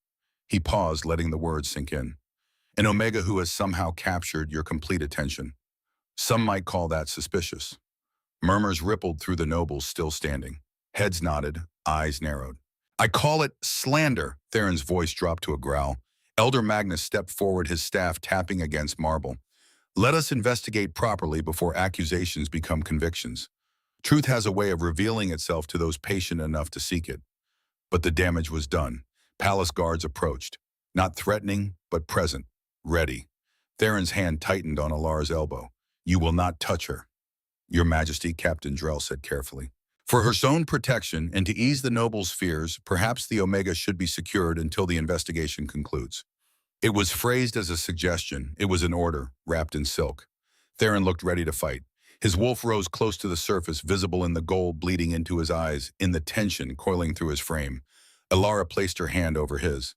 He paused, letting the words sink in. An Omega who has somehow captured your complete attention. Some might call that suspicious. Murmurs rippled through the nobles still standing. Heads nodded, eyes narrowed. I call it slander, Theron's voice dropped to a growl. Elder Magnus stepped forward, his staff tapping against marble. Let us investigate properly before accusations become convictions. Truth has a way of revealing itself to those patient enough to seek it. But the damage was done. Palace guards approached. Not threatening, but present. Ready. Theron's hand tightened on Elara's elbow. You will not touch her. Your Majesty, Captain Drell said carefully. For her own protection and to ease the nobles' fears, perhaps the Omega should be secured until the investigation concludes. It was phrased as a suggestion. It was an order, wrapped in silk. Theron looked ready to fight. His wolf rose close to the surface, visible in the gold bleeding into his eyes, in the tension coiling through his frame. Elara placed her hand over his.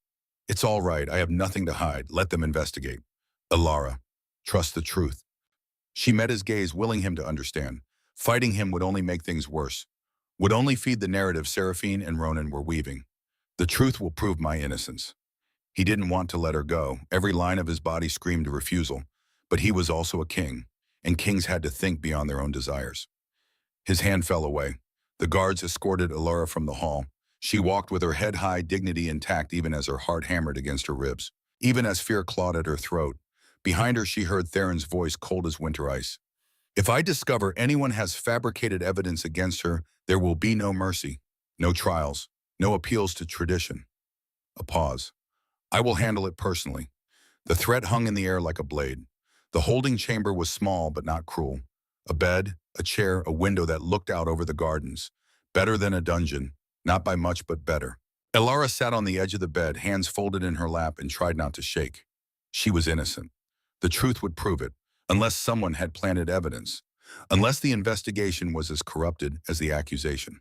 It's all right. I have nothing to hide. Let them investigate. Elara, trust the truth. She met his gaze, willing him to understand. Fighting him would only make things worse. Would only feed the narrative Seraphine and Ronan were weaving. The truth will prove my innocence. He didn't want to let her go. Every line of his body screamed refusal. But he was also a king, and kings had to think beyond their own desires. His hand fell away. The guards escorted Elara from the hall. She walked with her head high, dignity intact, even as her heart hammered against her ribs, even as fear clawed at her throat. Behind her, she heard Theron's voice, cold as winter ice. If I discover anyone has fabricated evidence against her, there will be no mercy, no trials, no appeals to tradition. A pause. I will handle it personally. The threat hung in the air like a blade. The holding chamber was small but not cruel. A bed, a chair, a window that looked out over the gardens. Better than a dungeon, not by much but better. Elara sat on the edge of the bed, hands folded in her lap, and tried not to shake. She was innocent. The truth would prove it, unless someone had planted evidence. Unless the investigation was as corrupted as the accusation.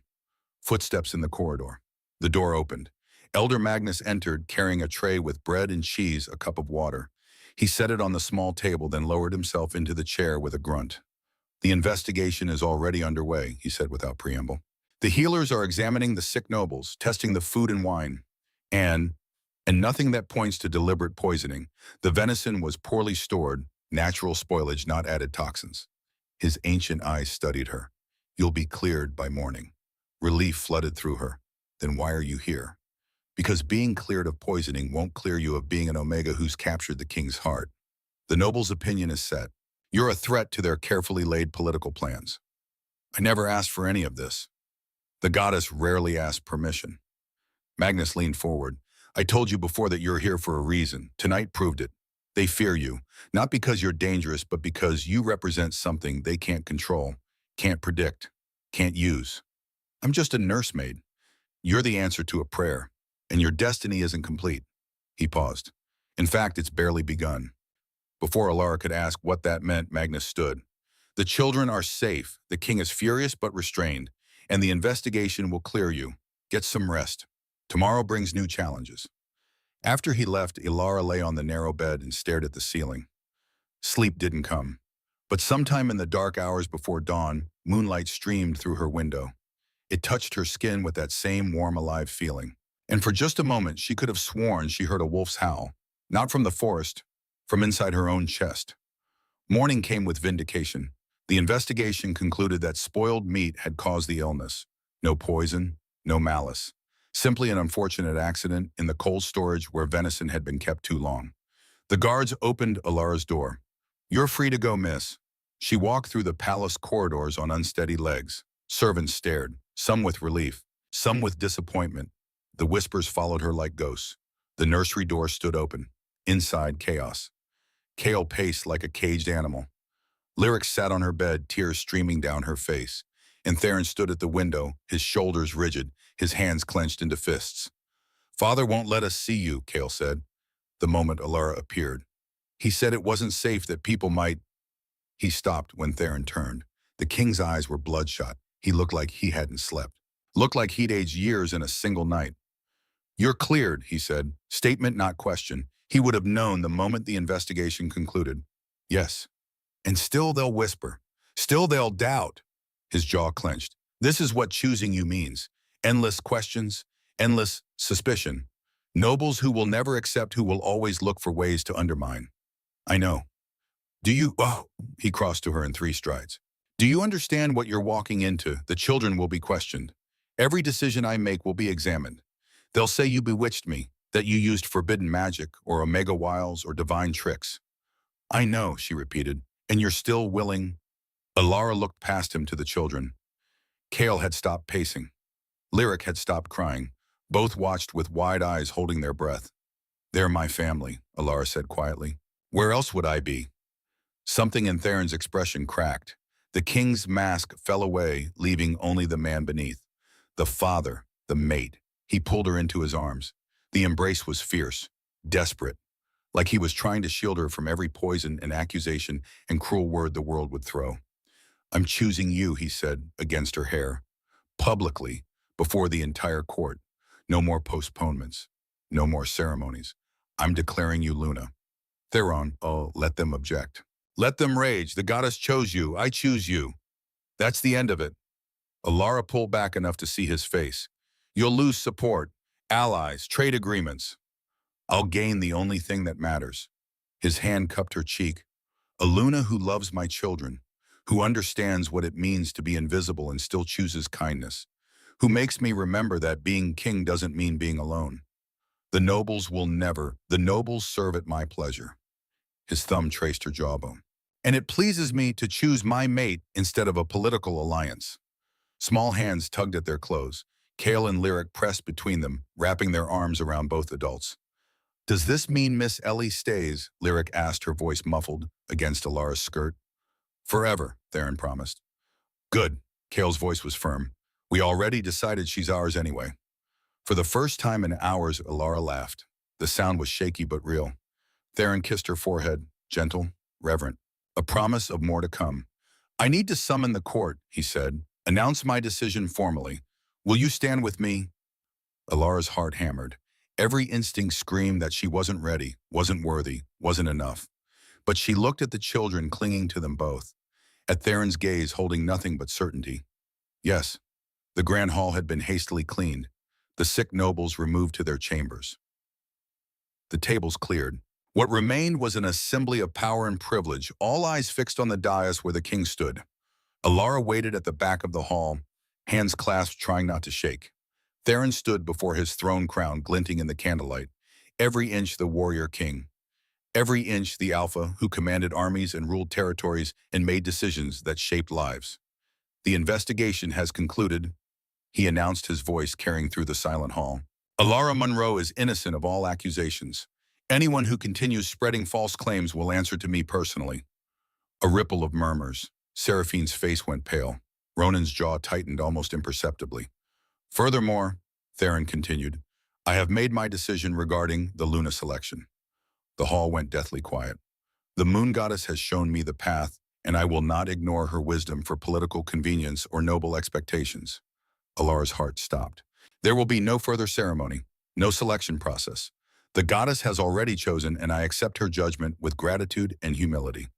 Footsteps in the corridor. The door opened. Elder Magnus entered, carrying a tray with bread and cheese, a cup of water. He set it on the small table, then lowered himself into the chair with a grunt. The investigation is already underway, he said without preamble. The healers are examining the sick nobles, testing the food and wine. And nothing that points to deliberate poisoning. The venison was poorly stored, natural spoilage, not added toxins. His ancient eyes studied her. You'll be cleared by morning. Relief flooded through her. Then why are you here? Because being cleared of poisoning won't clear you of being an Omega who's captured the king's heart. The noble's opinion is set. You're a threat to their carefully laid political plans. I never asked for any of this. The goddess rarely asked permission. Magnus leaned forward. I told you before that you're here for a reason. Tonight proved it. They fear you, not because you're dangerous, but because you represent something they can't control, can't predict, can't use. I'm just a nursemaid. You're the answer to a prayer, and your destiny isn't complete. He paused. In fact, it's barely begun. Before Elara could ask what that meant, Magnus stood. The children are safe. The king is furious but restrained, and the investigation will clear you. Get some rest. Tomorrow brings new challenges. After he left, Elara lay on the narrow bed and stared at the ceiling. Sleep didn't come. But sometime in the dark hours before dawn, moonlight streamed through her window. It touched her skin with that same warm, alive feeling. And for just a moment, she could have sworn she heard a wolf's howl. Not from the forest, from inside her own chest. Morning came with vindication. The investigation concluded that spoiled meat had caused the illness. No poison, no malice. Simply an unfortunate accident in the cold storage where venison had been kept too long. The guards opened Elara's door. You're free to go, miss. She walked through the palace corridors on unsteady legs. Servants stared, some with relief, some with disappointment. The whispers followed her like ghosts. The nursery door stood open. Inside, chaos. Kale paced like a caged animal. Lyric sat on her bed, tears streaming down her face. And Theron stood at the window, his shoulders rigid, his hands clenched into fists. Father won't let us see you, Kale said, the moment Elara appeared. He said it wasn't safe, that people might... He stopped when Theron turned. The king's eyes were bloodshot. He looked like he hadn't slept. Looked like he'd aged years in a single night. You're cleared, he said. Statement, not question. He would have known the moment the investigation concluded. Yes. And still they'll whisper. Still they'll doubt. His jaw clenched. This is what choosing you means. Endless questions, endless suspicion. Nobles who will never accept, who will always look for ways to undermine. I know. Do you, oh, he crossed to her in 3 strides. Do you understand what you're walking into? The children will be questioned. Every decision I make will be examined. They'll say you bewitched me, that you used forbidden magic or omega wiles or divine tricks. I know, she repeated, and you're still willing. Elara looked past him to the children. Kale had stopped pacing. Lyric had stopped crying. Both watched with wide eyes, holding their breath. They're my family, Elara said quietly. Where else would I be? Something in Theron's expression cracked. The king's mask fell away, leaving only the man beneath. The father, the mate. He pulled her into his arms. The embrace was fierce, desperate, like he was trying to shield her from every poison and accusation and cruel word the world would throw. I'm choosing you, he said, against her hair. Publicly, before the entire court. No more postponements. No more ceremonies. I'm declaring you Luna. Theron, oh, let them object. Let them rage. The goddess chose you. I choose you. That's the end of it. Elara pulled back enough to see his face. You'll lose support, allies, trade agreements. I'll gain the only thing that matters. His hand cupped her cheek. A Luna who loves my children, who understands what it means to be invisible and still chooses kindness, who makes me remember that being king doesn't mean being alone. The nobles serve at my pleasure. His thumb traced her jawbone. And it pleases me to choose my mate instead of a political alliance. Small hands tugged at their clothes. Kale and Lyric pressed between them, wrapping their arms around both adults. Does this mean Miss Ellie stays? Lyric asked, her voice muffled against Elara's skirt. Forever, Theron promised. Good. Kale's voice was firm. We already decided she's ours anyway. For the first time in hours, Elara laughed. The sound was shaky but real. Theron kissed her forehead, gentle, reverent. A promise of more to come. I need to summon the court, he said. Announce my decision formally. Will you stand with me? Elara's heart hammered. Every instinct screamed that she wasn't ready, wasn't worthy, wasn't enough. But she looked at the children clinging to them both, at Theron's gaze holding nothing but certainty. Yes, the grand hall had been hastily cleaned, the sick nobles removed to their chambers. The tables cleared. What remained was an assembly of power and privilege, all eyes fixed on the dais where the king stood. Elara waited at the back of the hall, hands clasped, trying not to shake. Theron stood before his throne crown glinting in the candlelight, every inch the warrior king, every inch the alpha who commanded armies and ruled territories and made decisions that shaped lives. The investigation has concluded, he announced, his voice carrying through the silent hall. Elara Monroe is innocent of all accusations. Anyone who continues spreading false claims will answer to me personally. A ripple of murmurs. Seraphine's face went pale. Ronan's jaw tightened almost imperceptibly. Furthermore, Theron continued, I have made my decision regarding the Luna selection. The hall went deathly quiet. The moon goddess has shown me the path, and I will not ignore her wisdom for political convenience or noble expectations. Elara's heart stopped. There will be no further ceremony, no selection process. The goddess has already chosen, and I accept her judgment with gratitude and humility.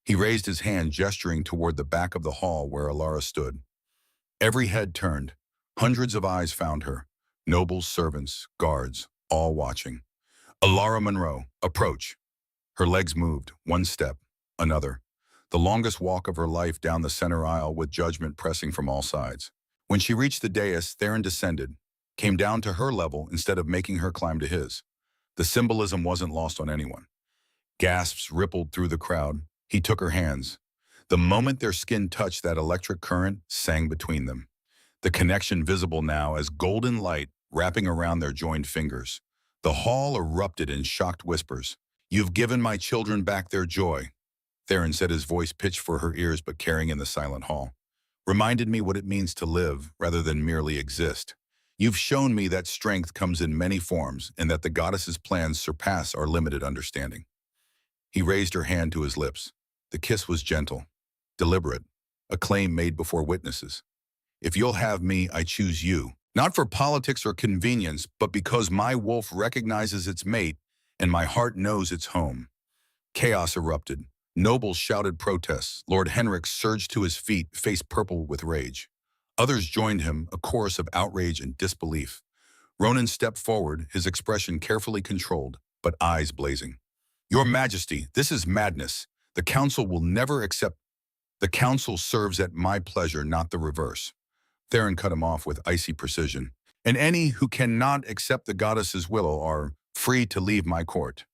He raised his hand, gesturing toward the back of the hall where Elara stood. Every head turned. Hundreds of eyes found her. Nobles, servants, guards, all watching. Elara Monroe, approach. Her legs moved, one step, another. The longest walk of her life down the center aisle with judgment pressing from all sides. When she reached the dais, Theron descended, came down to her level instead of making her climb to his. The symbolism wasn't lost on anyone. Gasps rippled through the crowd. He took her hands. The moment their skin touched, that electric current sang between them. The connection visible now as golden light wrapping around their joined fingers. The hall erupted in shocked whispers. You've given my children back their joy, Theron said, his voice pitched for her ears but carrying in the silent hall. Reminded me what it means to live rather than merely exist. You've shown me that strength comes in many forms and that the goddess's plans surpass our limited understanding. He raised her hand to his lips. The kiss was gentle, deliberate, a claim made before witnesses. If you'll have me, I choose you. Not for politics or convenience, but because my wolf recognizes its mate and my heart knows its home. Chaos erupted. Nobles shouted protests. Lord Henrik surged to his feet, face purple with rage. Others joined him, a chorus of outrage and disbelief. Ronan stepped forward, his expression carefully controlled, but eyes blazing. Your Majesty, this is madness. The Council will never accept. The Council serves at my pleasure, not the reverse. Theron cut him off with icy precision. And any who cannot accept the goddess's will are free to leave my court.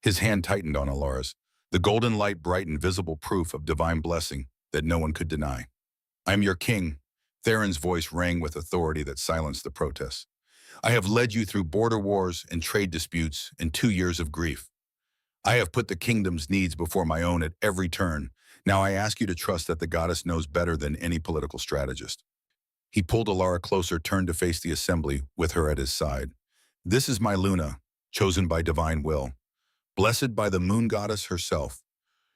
His hand tightened on Elara's. The golden light brightened, visible proof of divine blessing that no one could deny. I am your king. Theron's voice rang with authority that silenced the protests. I have led you through border wars and trade disputes and 2 years of grief. I have put the kingdom's needs before my own at every turn. Now I ask you to trust that the goddess knows better than any political strategist. He pulled Elara closer, turned to face the assembly with her at his side. This is my Luna, chosen by divine will. Blessed by the moon goddess herself.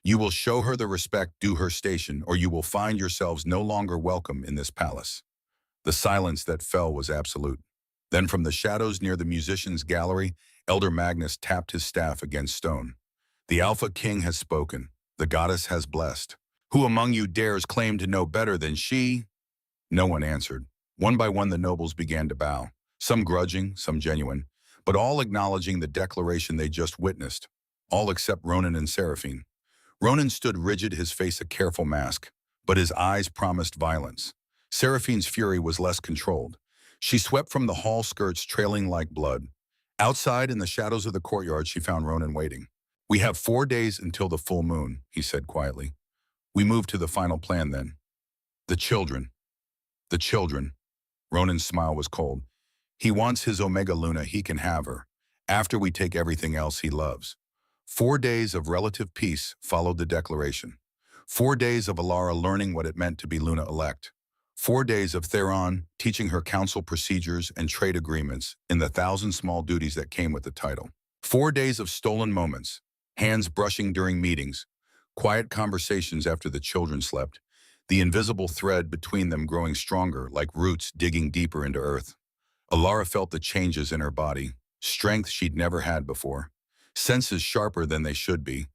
You will show her the respect due her station, or you will find yourselves no longer welcome in this palace. The silence that fell was absolute. Then from the shadows near the musicians' gallery, Elder Magnus tapped his staff against stone. The AlphaKing has spoken. The goddess has blessed. Who among you dares claim to know better than she? No one answered. One by one the nobles began to bow, some grudging, some genuine, but all acknowledging the declaration they just witnessed, all except Ronan and Seraphine. Ronan stood rigid, his face a careful mask, but his eyes promised violence. Seraphine's fury was less controlled. She swept from the hall, skirts trailing like blood. Outside, in the shadows of the courtyard, she found Ronan waiting. We have 4 days until the full moon, he said quietly. We move to the final plan then. The children. The children. Ronan's smile was cold. He wants his Omega Luna, he can have her, after we take everything else he loves. 4 days of relative peace followed the declaration. 4 days of Elara learning what it meant to be Luna elect. 4 days of Theron teaching her council procedures and trade agreements in the 1,000 small duties that came with the title. 4 days of stolen moments, hands brushing during meetings, quiet conversations after the children slept, the invisible thread between them growing stronger like roots digging deeper into earth. Elara felt the changes in her body, strength she'd never had before, senses sharper than they should be,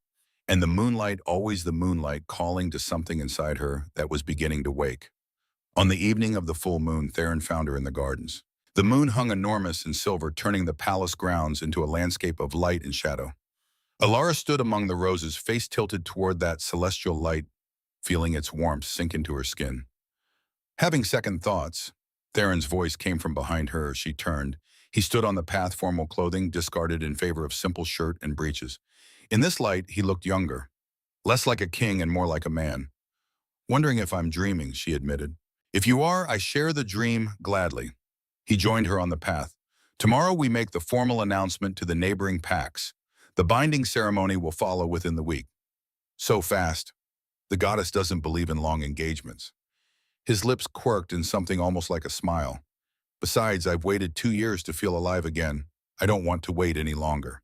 and the moonlight, always the moonlight, calling to something inside her that was beginning to wake. On the evening of the full moon, Theron found her in the gardens. The moon hung enormous in silver, turning the palace grounds into a landscape of light and shadow. Elara stood among the roses, face tilted toward that celestial light, feeling its warmth sink into her skin. Having second thoughts, Theron's voice came from behind her. She turned. He stood on the path, formal clothing discarded in favor of simple shirt and breeches. In this light, he looked younger, less like a king and more like a man. Wondering if I'm dreaming, she admitted. If you are, I share the dream gladly. He joined her on the path. Tomorrow we make the formal announcement to the neighboring packs. The binding ceremony will follow within the week. So fast. The goddess doesn't believe in long engagements. His lips quirked in something almost like a smile. Besides, I've waited 2 years to feel alive again. I don't want to wait any longer.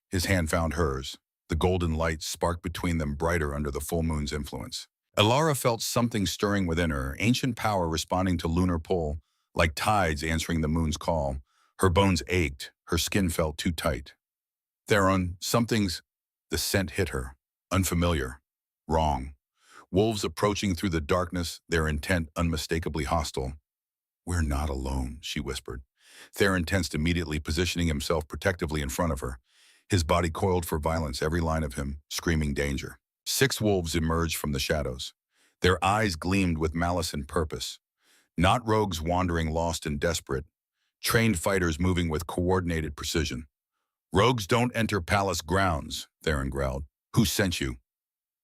His hand found hers. The golden light sparked between them, brighter under the full moon's influence. Elara felt something stirring within her, ancient power responding to lunar pull, like tides answering the moon's call. Her bones ached. Her skin felt too tight. Theron, something's... The scent hit her. Unfamiliar. Wrong. Wolves approaching through the darkness, their intent unmistakably hostile. We're not alone, she whispered. Theron tensed immediately, positioning himself protectively in front of her. His body coiled for violence, every line of him screaming danger. 6 wolves emerged from the shadows. Their eyes gleamed with malice and purpose. Not rogues wandering lost and desperate. Trained fighters moving with coordinated precision. Rogues don't enter palace grounds, Theron growled. Who sent you?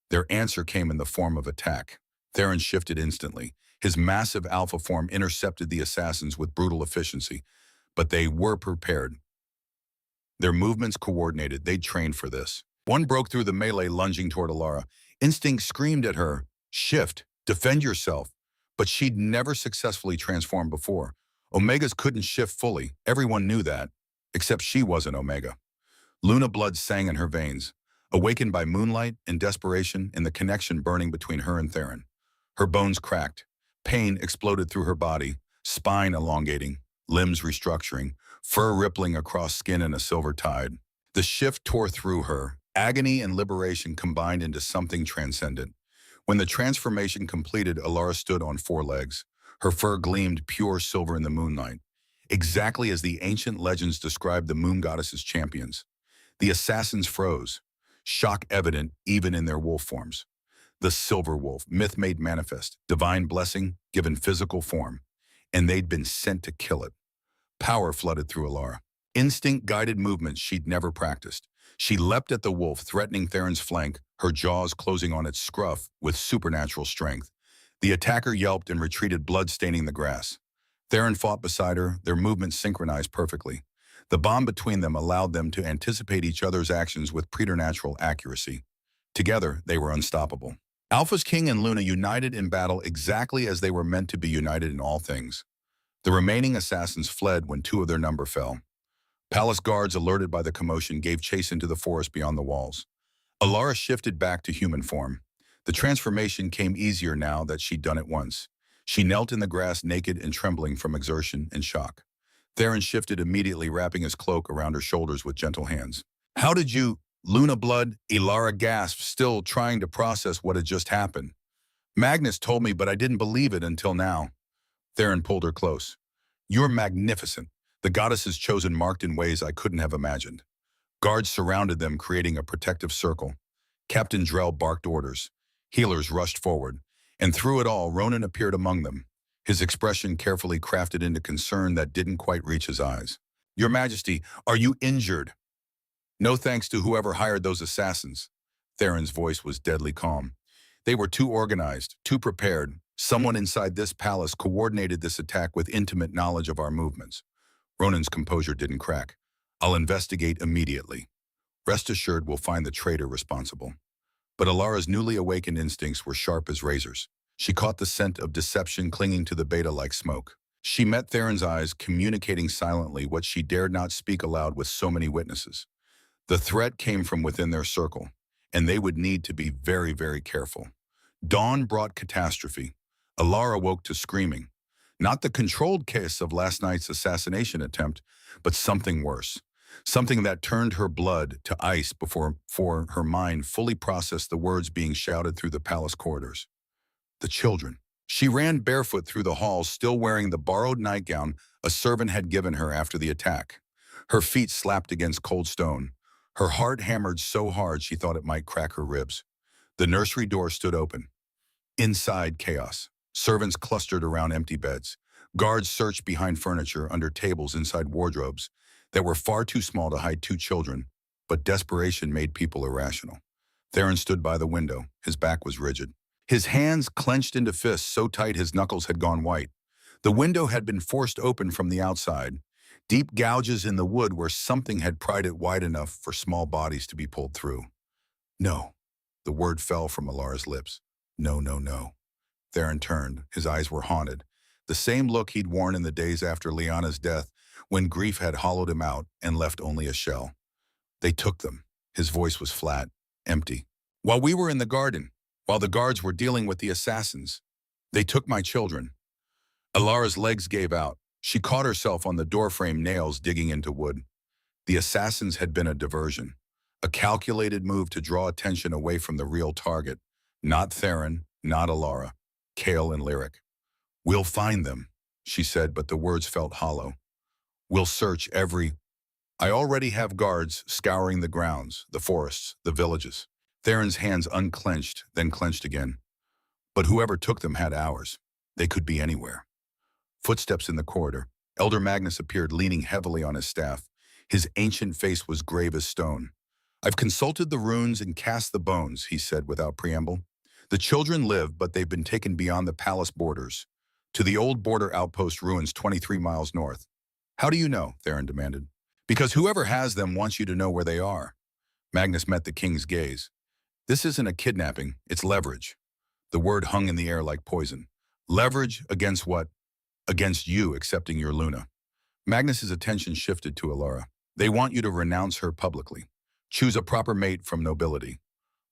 Their answer came in the form of attack. Theron shifted instantly. His massive alpha form intercepted the assassins with brutal efficiency, but they were prepared. Their movements coordinated. They'd trained for this. One broke through the melee, lunging toward Elara. Instinct screamed at her, shift, defend yourself. But she'd never successfully transformed before. Omegas couldn't shift fully. Everyone knew that, except she wasn't Omega. Luna blood sang in her veins, awakened by moonlight and desperation in the connection burning between her and Theron. Her bones cracked. Pain exploded through her body, spine elongating, limbs restructuring, fur rippling across skin in a silver tide. The shift tore through her, Agony and liberation combined into something transcendent. When the transformation completed, Elara stood on four legs. Her fur gleamed pure silver in the moonlight, exactly as the ancient legends described the moon goddess's champions. The assassins froze, shock evident even in their wolf forms. The silver wolf, myth made manifest, divine blessing given physical form, and they'd been sent to kill it. Power flooded through Elara. Instinct-guided movements she'd never practiced. She leapt at the wolf, threatening Theron's flank, her jaws closing on its scruff with supernatural strength. The attacker yelped and retreated, blood staining the grass. Theron fought beside her, their movements synchronized perfectly. The bond between them allowed them to anticipate each other's actions with preternatural accuracy. Together, they were unstoppable. AlphaKing and Luna united in battle exactly as they were meant to be united in all things. The remaining assassins fled when two of their number fell. Palace guards, alerted by the commotion, gave chase into the forest beyond the walls. Elara shifted back to human form. The transformation came easier now that she'd done it once. She knelt in the grass, naked and trembling from exertion and shock. Theron shifted immediately, wrapping his cloak around her shoulders with gentle hands. "How did you, Luna blood?" Elara gasped, still trying to process what had just happened. "Magnus told me, but I didn't believe it until now." Theron pulled her close. "You're magnificent. The goddess's chosen, marked in ways I couldn't have imagined." Guards surrounded them, creating a protective circle. Captain Drell barked orders. Healers rushed forward. And through it all, Ronan appeared among them, his expression carefully crafted into concern that didn't quite reach his eyes. "Your Majesty, are you injured?" "No thanks to whoever hired those assassins." Theron's voice was deadly calm. "They were too organized, too prepared. Someone inside this palace coordinated this attack with intimate knowledge of our movements." Ronan's composure didn't crack. "I'll investigate immediately. Rest assured we'll find the traitor responsible." But Elara's newly awakened instincts were sharp as razors. She caught the scent of deception clinging to the beta like smoke. She met Theron's eyes, communicating silently what she dared not speak aloud with so many witnesses. The threat came from within their circle, and they would need to be very, very careful. Dawn brought catastrophe. Elara woke to screaming. Not the controlled chaos of last night's assassination attempt, but something worse. Something that turned her blood to ice before her mind fully processed the words being shouted through the palace corridors. The children. She ran barefoot through the halls, still wearing the borrowed nightgown a servant had given her after the attack. Her feet slapped against cold stone. Her heart hammered so hard she thought it might crack her ribs. The nursery door stood open. Inside, chaos. Servants clustered around empty beds. Guards searched behind furniture, under tables, inside wardrobes that were far too small to hide two children, but desperation made people irrational. Theron stood by the window. His back was rigid. His hands clenched into fists so tight his knuckles had gone white. The window had been forced open from the outside, deep gouges in the wood where something had pried it wide enough for small bodies to be pulled through. "No." The word fell from Elara's lips. "No, no, no." Theron turned. His eyes were haunted. The same look he'd worn in the days after Liana's death, when grief had hollowed him out and left only a shell. "They took them." His voice was flat, empty. "While we were in the garden, while the guards were dealing with the assassins, they took my children." Elara's legs gave out. She caught herself on the doorframe, nails digging into wood. The assassins had been a diversion, a calculated move to draw attention away from the real target. Not Theron, not Elara. Kale and Lyric. "We'll find them," she said, but the words felt hollow. "We'll search every—" "I already have guards scouring the grounds, the forests, the villages." Theron's hands unclenched, then clenched again. "But whoever took them had ours. They could be anywhere." Footsteps in the corridor. Elder Magnus appeared, leaning heavily on his staff. His ancient face was grave as stone. "I've consulted the runes and cast the bones," he said without preamble. "The children live, but they've been taken beyond the palace borders, to the old border outpost ruins 23 miles north." "How do you know?" Theron demanded. "Because whoever has them wants you to know where they are." Magnus met the king's gaze. "This isn't a kidnapping, it's leverage." The word hung in the air like poison. "Leverage against what?" "Against you accepting your Luna." Magnus's attention shifted to Elara. "They want you to renounce her publicly. Choose a proper mate from nobility.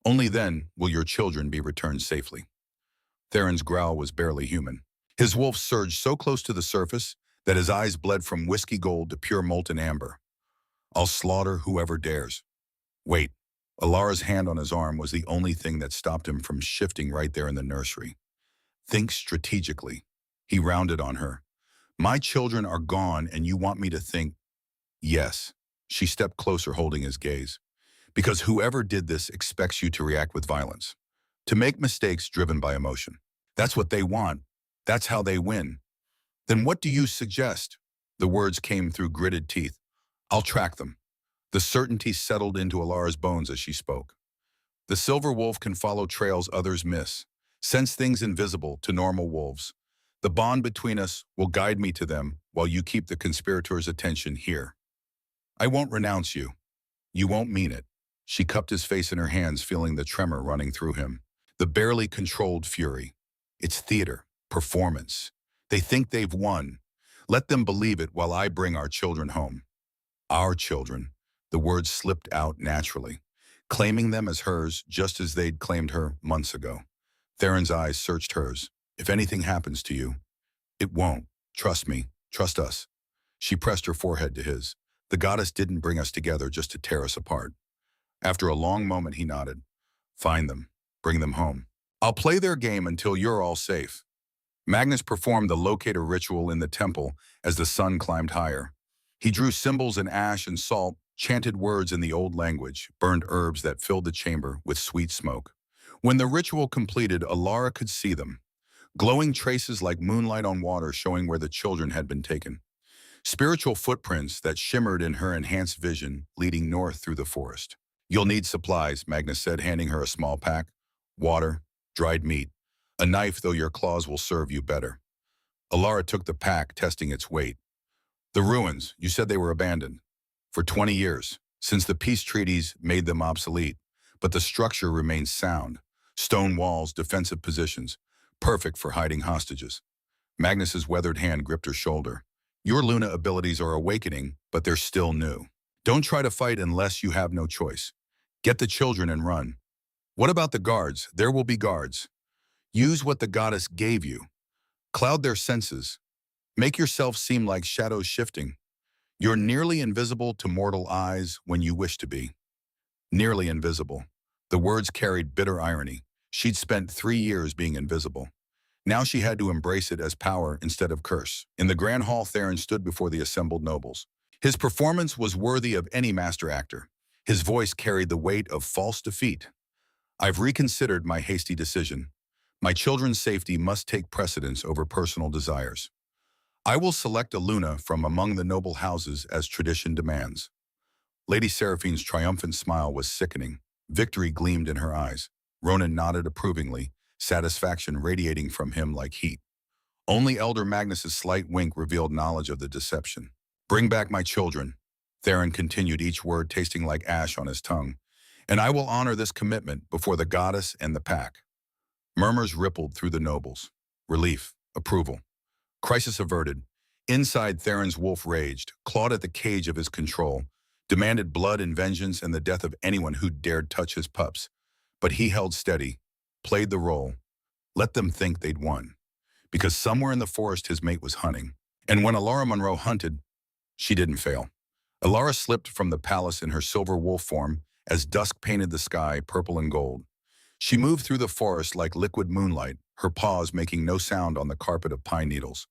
Only then will your children be returned safely." Theron's growl was barely human. His wolf surged so close to the surface that his eyes bled from whiskey gold to pure molten amber. "I'll slaughter whoever dares." "Wait." Alara's hand on his arm was the only thing that stopped him from shifting right there in the nursery. Think strategically. He rounded on her. My children are gone and you want me to think, yes. She stepped closer holding his gaze. Because whoever did this expects you to react with violence. To make mistakes driven by emotion. That's what they want. That's how they win. Then what do you suggest? The words came through gritted teeth. I'll track them. The certainty settled into Alara's bones as she spoke. The silver wolf can follow trails others miss, sense things invisible to normal wolves. The bond between us will guide me to them while you keep the conspirators' attention here. I won't renounce you. You won't mean it. She cupped his face in her hands, feeling the tremor running through him. The barely controlled fury. It's theater, performance. They think they've won. Let them believe it while I bring our children home. Our children. The words slipped out naturally, claiming them as hers just as they'd claimed her months ago. Theron's eyes searched hers. If anything happens to you, it won't. Trust me. Trust us. She pressed her forehead to his. The goddess didn't bring us together just to tear us apart. After a long moment, he nodded. Find them. Bring them home. I'll play their game until you're all safe. Magnus performed the locator ritual in the temple as the sun climbed higher. He drew symbols in ash and salt, chanted words in the old language, burned herbs that filled the chamber with sweet smoke. When the ritual completed, Elara could see them. Glowing traces like moonlight on water showing where the children had been taken. Spiritual footprints that shimmered in her enhanced vision, leading north through the forest. You'll need supplies, Magnus said, handing her a small pack. Water, dried meat. A knife, though your claws will serve you better. Elara took the pack, testing its weight. The ruins, you said they were abandoned. For 20 years, since the peace treaties made them obsolete. But the structure remains sound. Stone walls, defensive positions. Perfect for hiding hostages. Magnus's weathered hand gripped her shoulder. Your Luna abilities are awakening, but they're still new. Don't try to fight unless you have no choice. Get the children and run. What about the guards? There will be guards. Use what the goddess gave you. Cloud their senses. Make yourself seem like shadows shifting. You're nearly invisible to mortal eyes when you wish to be. Nearly invisible. The words carried bitter irony. She'd spent 3 years being invisible. Now she had to embrace it as power instead of curse. In the grand hall, Theron stood before the assembled nobles. His performance was worthy of any master actor. His voice carried the weight of false defeat. I've reconsidered my hasty decision. My children's safety must take precedence over personal desires. I will select a Luna from among the noble houses as tradition demands. Lady Seraphine's triumphant smile was sickening. Victory gleamed in her eyes. Ronan nodded approvingly, satisfaction radiating from him like heat. Only Elder Magnus's slight wink revealed knowledge of the deception. Bring back my children. Theron continued, each word tasting like ash on his tongue. And I will honor this commitment before the goddess and the pack. Murmurs rippled through the nobles. Relief, approval. Crisis averted. Inside, Theron's wolf raged, clawed at the cage of his control, demanded blood and vengeance and the death of anyone who dared touch his pups. But he held steady, played the role, let them think they'd won. Because somewhere in the forest his mate was hunting. And when Elara Monroe hunted, she didn't fail. Elara slipped from the palace in her silver wolf form as dusk painted the sky purple and gold. She moved through the forest like liquid moonlight, her paws making no sound on the carpet of pine needles.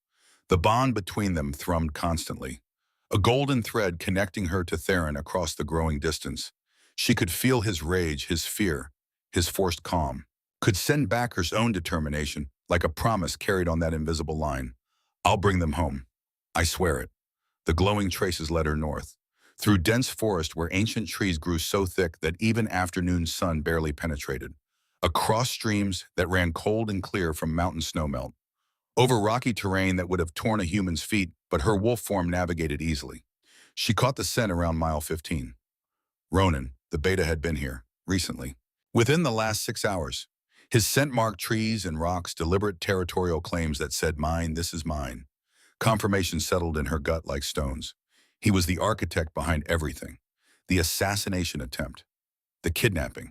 The bond between them thrummed constantly, a golden thread connecting her to Theron across the growing distance. She could feel his rage, his fear, his forced calm, could send back her own determination like a promise carried on that invisible line. I'll bring them home. I swear it. The glowing traces led her north, through dense forest where ancient trees grew so thick that even afternoon sun barely penetrated, across streams that ran cold and clear from mountain snowmelt, over rocky terrain that would have torn a human's feet, but her wolf form navigated easily. She caught the scent around mile 15. Ronan, the beta, had been here, recently. Within the last 6 hours, his scent marked trees and rocks, deliberate territorial claims that said, mine, this is mine. Confirmation settled in her gut like stones. He was the architect behind everything. The assassination attempt. The kidnapping.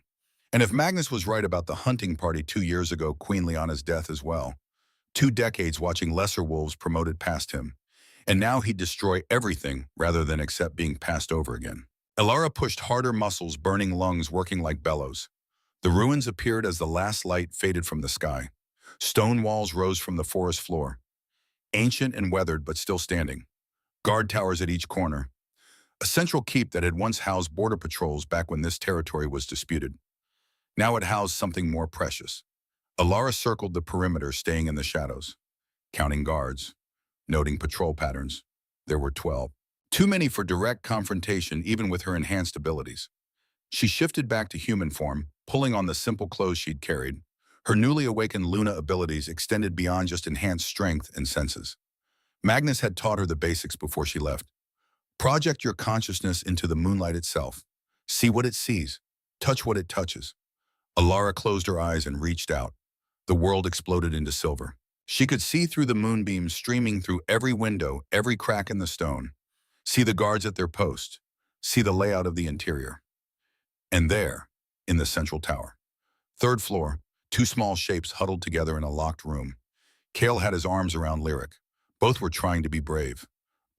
And if Magnus was right about the hunting party 2 years ago, Queen Liana's death as well. 2 decades watching lesser wolves promoted past him. And now he'd destroy everything rather than accept being passed over again. Elara pushed harder, muscles, burning lungs working like bellows. The ruins appeared as the last light faded from the sky. Stone walls rose from the forest floor, ancient and weathered but still standing. Guard towers at each corner. A central keep that had once housed border patrols back when this territory was disputed. Now it housed something more precious. Elara circled the perimeter, staying in the shadows, counting guards, noting patrol patterns. There were 12. Too many for direct confrontation, even with her enhanced abilities. She shifted back to human form, pulling on the simple clothes she'd carried. Her newly awakened Luna abilities extended beyond just enhanced strength and senses. Magnus had taught her the basics before she left. Project your consciousness into the moonlight itself. See what it sees. Touch what it touches. Elara closed her eyes and reached out. The world exploded into silver. She could see through the moonbeams streaming through every window, every crack in the stone. See the guards at their post. See the layout of the interior. And there, in the central tower, third floor, two small shapes huddled together in a locked room. Kale had his arms around Lyric. Both were trying to be brave.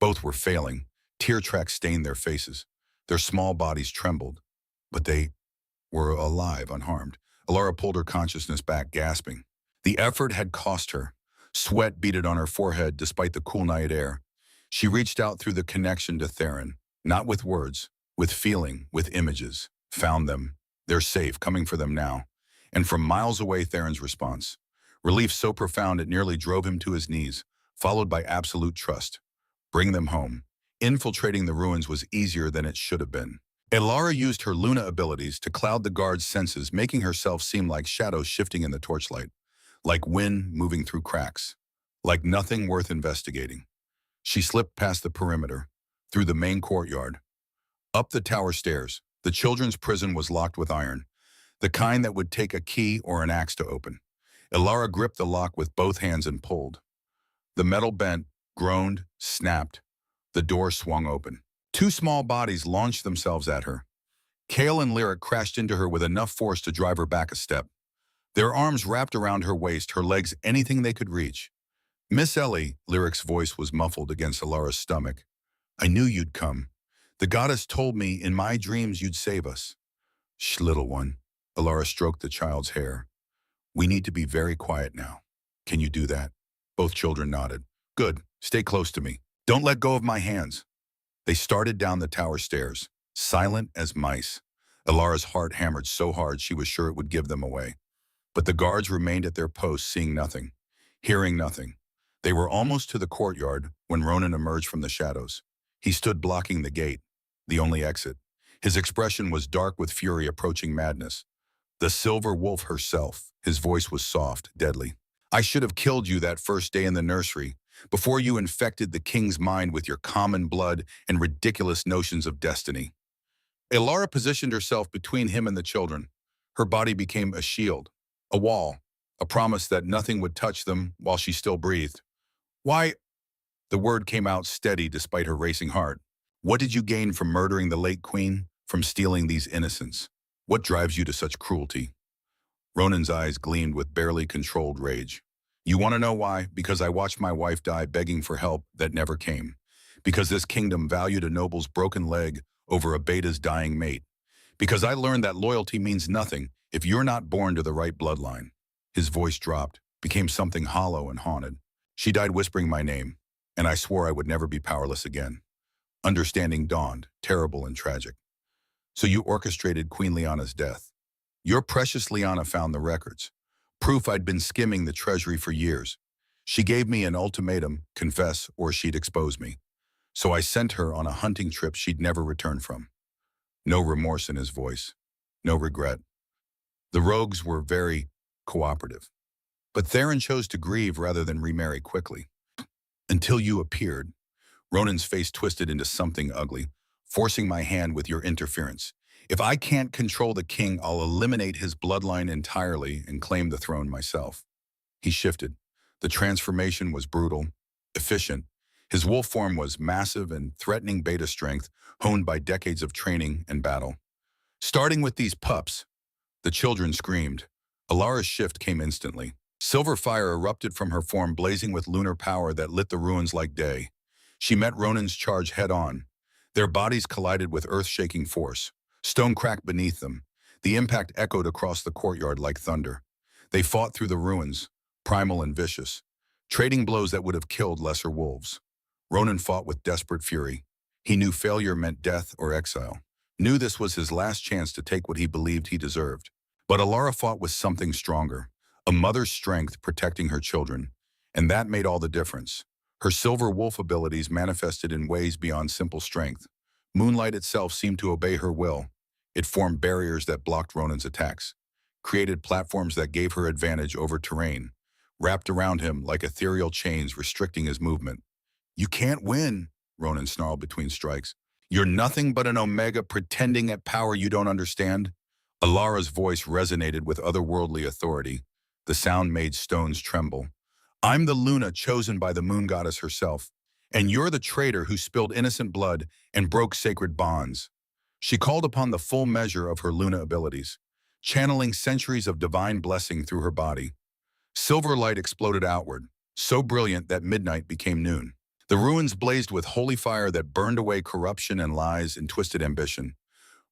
Both were failing. Tear tracks stained their faces. Their small bodies trembled. But they were alive, unharmed. Elara pulled her consciousness back, gasping. The effort had cost her. Sweat beaded on her forehead despite the cool night air. She reached out through the connection to Theron, not with words, with feeling, with images. Found them. They're safe, coming for them now. And from miles away, Theron's response. Relief so profound it nearly drove him to his knees, followed by absolute trust. Bring them home. Infiltrating the ruins was easier than it should have been. Elara used her Luna abilities to cloud the guard's senses, making herself seem like shadows shifting in the torchlight, like wind moving through cracks, like nothing worth investigating. She slipped past the perimeter, through the main courtyard, up the tower stairs. The children's prison was locked with iron, the kind that would take a key or an axe to open. Elara gripped the lock with both hands and pulled. The metal bent, groaned, snapped. The door swung open. Two small bodies launched themselves at her. Kale and Lyric crashed into her with enough force to drive her back a step. Their arms wrapped around her waist, her legs anything they could reach. Miss Ellie, Lyric's voice was muffled against Elara's stomach. I knew you'd come. The goddess told me in my dreams you'd save us. Shh, little one. Elara stroked the child's hair. We need to be very quiet now. Can you do that? Both children nodded. Good. Stay close to me. Don't let go of my hands. They started down the tower stairs, silent as mice. Elara's heart hammered so hard she was sure it would give them away. But the guards remained at their posts, seeing nothing, hearing nothing. They were almost to the courtyard when Ronan emerged from the shadows. He stood blocking the gate, the only exit. His expression was dark with fury approaching madness. The silver wolf herself. His voice was soft, deadly. I should have killed you that first day in the nursery, before you infected the king's mind with your common blood and ridiculous notions of destiny. Elara positioned herself between him and the children. Her body became a shield, a wall, a promise that nothing would touch them while she still breathed. Why? The word came out steady despite her racing heart. What did you gain from murdering the late queen, from stealing these innocents? What drives you to such cruelty? Ronan's eyes gleamed with barely controlled rage. You want to know why? Because I watched my wife die begging for help that never came. Because this kingdom valued a noble's broken leg over a beta's dying mate. Because I learned that loyalty means nothing if you're not born to the right bloodline. His voice dropped, became something hollow and haunted. She died whispering my name, and I swore I would never be powerless again. Understanding dawned, terrible and tragic. So you orchestrated Queen Liana's death. Your precious Liana found the records. Proof I'd been skimming the treasury for years. She gave me an ultimatum, confess or she'd expose me. So I sent her on a hunting trip she'd never return from. No remorse in his voice, no regret. The rogues were very cooperative. But Theron chose to grieve rather than remarry quickly. Until you appeared. Ronan's face twisted into something ugly, forcing my hand with your interference. If I can't control the king, I'll eliminate his bloodline entirely and claim the throne myself. He shifted. The transformation was brutal, efficient. His wolf form was massive and threatening beta strength, honed by decades of training and battle. Starting with these pups, the children screamed. Elara's shift came instantly. Silver fire erupted from her form, blazing with lunar power that lit the ruins like day. She met Ronan's charge head-on. Their bodies collided with earth-shaking force. Stone cracked beneath them. The impact echoed across the courtyard like thunder. They fought through the ruins, primal and vicious, trading blows that would have killed lesser wolves. Ronan fought with desperate fury. He knew failure meant death or exile, knew this was his last chance to take what he believed he deserved. But Elara fought with something stronger, a mother's strength protecting her children, and that made all the difference. Her silver wolf abilities manifested in ways beyond simple strength. Moonlight itself seemed to obey her will. It formed barriers that blocked Ronan's attacks, created platforms that gave her advantage over terrain, wrapped around him like ethereal chains restricting his movement. "You can't win," Ronan snarled between strikes. "You're nothing but an omega pretending at power you don't understand." Alara's voice resonated with otherworldly authority. The sound made stones tremble. "I'm the Luna chosen by the moon goddess herself, and you're the traitor who spilled innocent blood and broke sacred bonds." She called upon the full measure of her Luna abilities, channeling centuries of divine blessing through her body. Silver light exploded outward, so brilliant that midnight became noon. The ruins blazed with holy fire that burned away corruption and lies and twisted ambition.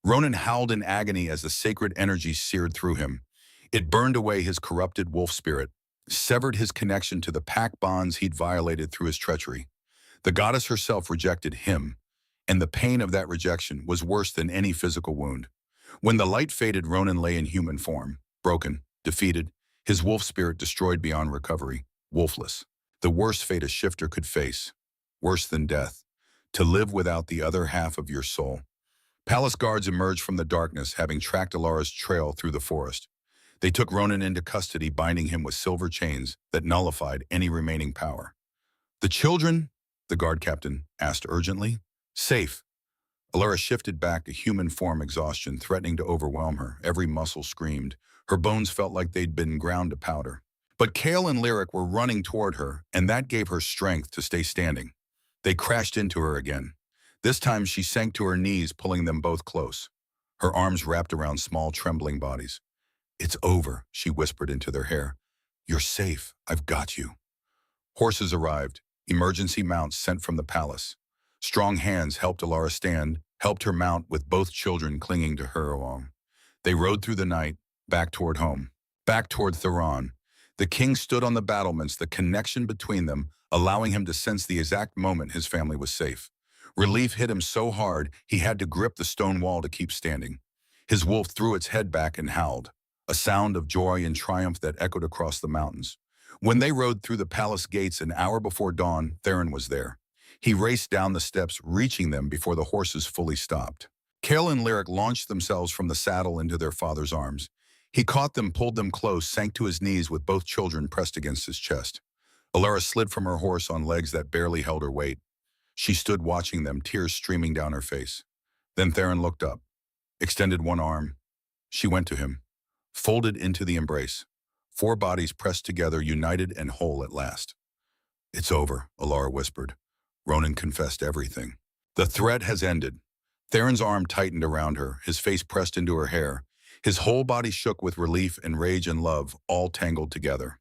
Ronan howled in agony as the sacred energy seared through him. It burned away his corrupted wolf spirit, severed his connection to the pack bonds he'd violated through his treachery. The goddess herself rejected him, and the pain of that rejection was worse than any physical wound. When the light faded, Ronan lay in human form, broken, defeated, his wolf spirit destroyed beyond recovery, wolfless. The worst fate a shifter could face, worse than death, to live without the other half of your soul. Palace guards emerged from the darkness, having tracked Elara's trail through the forest. They took Ronan into custody, binding him with silver chains that nullified any remaining power. "The children?" the guard captain asked urgently. "Safe." Elara shifted back, a human form, exhaustion threatening to overwhelm her. Every muscle screamed. Her bones felt like they'd been ground to powder. But Kale and Lyric were running toward her, and that gave her strength to stay standing. They crashed into her again. This time she sank to her knees, pulling them both close, her arms wrapped around small, trembling bodies. "It's over," she whispered into their hair. "You're safe. I've got you." Horses arrived, emergency mounts sent from the palace. Strong hands helped Elara stand, helped her mount with both children clinging to her along. They rode through the night, back toward home, back toward Theron. The king stood on the battlements, the connection between them, allowing him to sense the exact moment his family was safe. Relief hit him so hard, he had to grip the stone wall to keep standing. His wolf threw its head back and howled, a sound of joy and triumph that echoed across the mountains. When they rode through the palace gates an hour before dawn, Theron was there. He raced down the steps, reaching them before the horses fully stopped. Kale and Lyric launched themselves from the saddle into their father's arms. He caught them, pulled them close, sank to his knees with both children pressed against his chest. Elara slid from her horse on legs that barely held her weight. She stood watching them, tears streaming down her face. Then Theron looked up, extended one arm. She went to him, folded into the embrace. 4 bodies pressed together, united and whole at last. "It's over," Elara whispered. Ronan confessed everything. "The threat has ended." Theron's arm tightened around her, his face pressed into her hair. His whole body shook with relief and rage and love, all tangled together.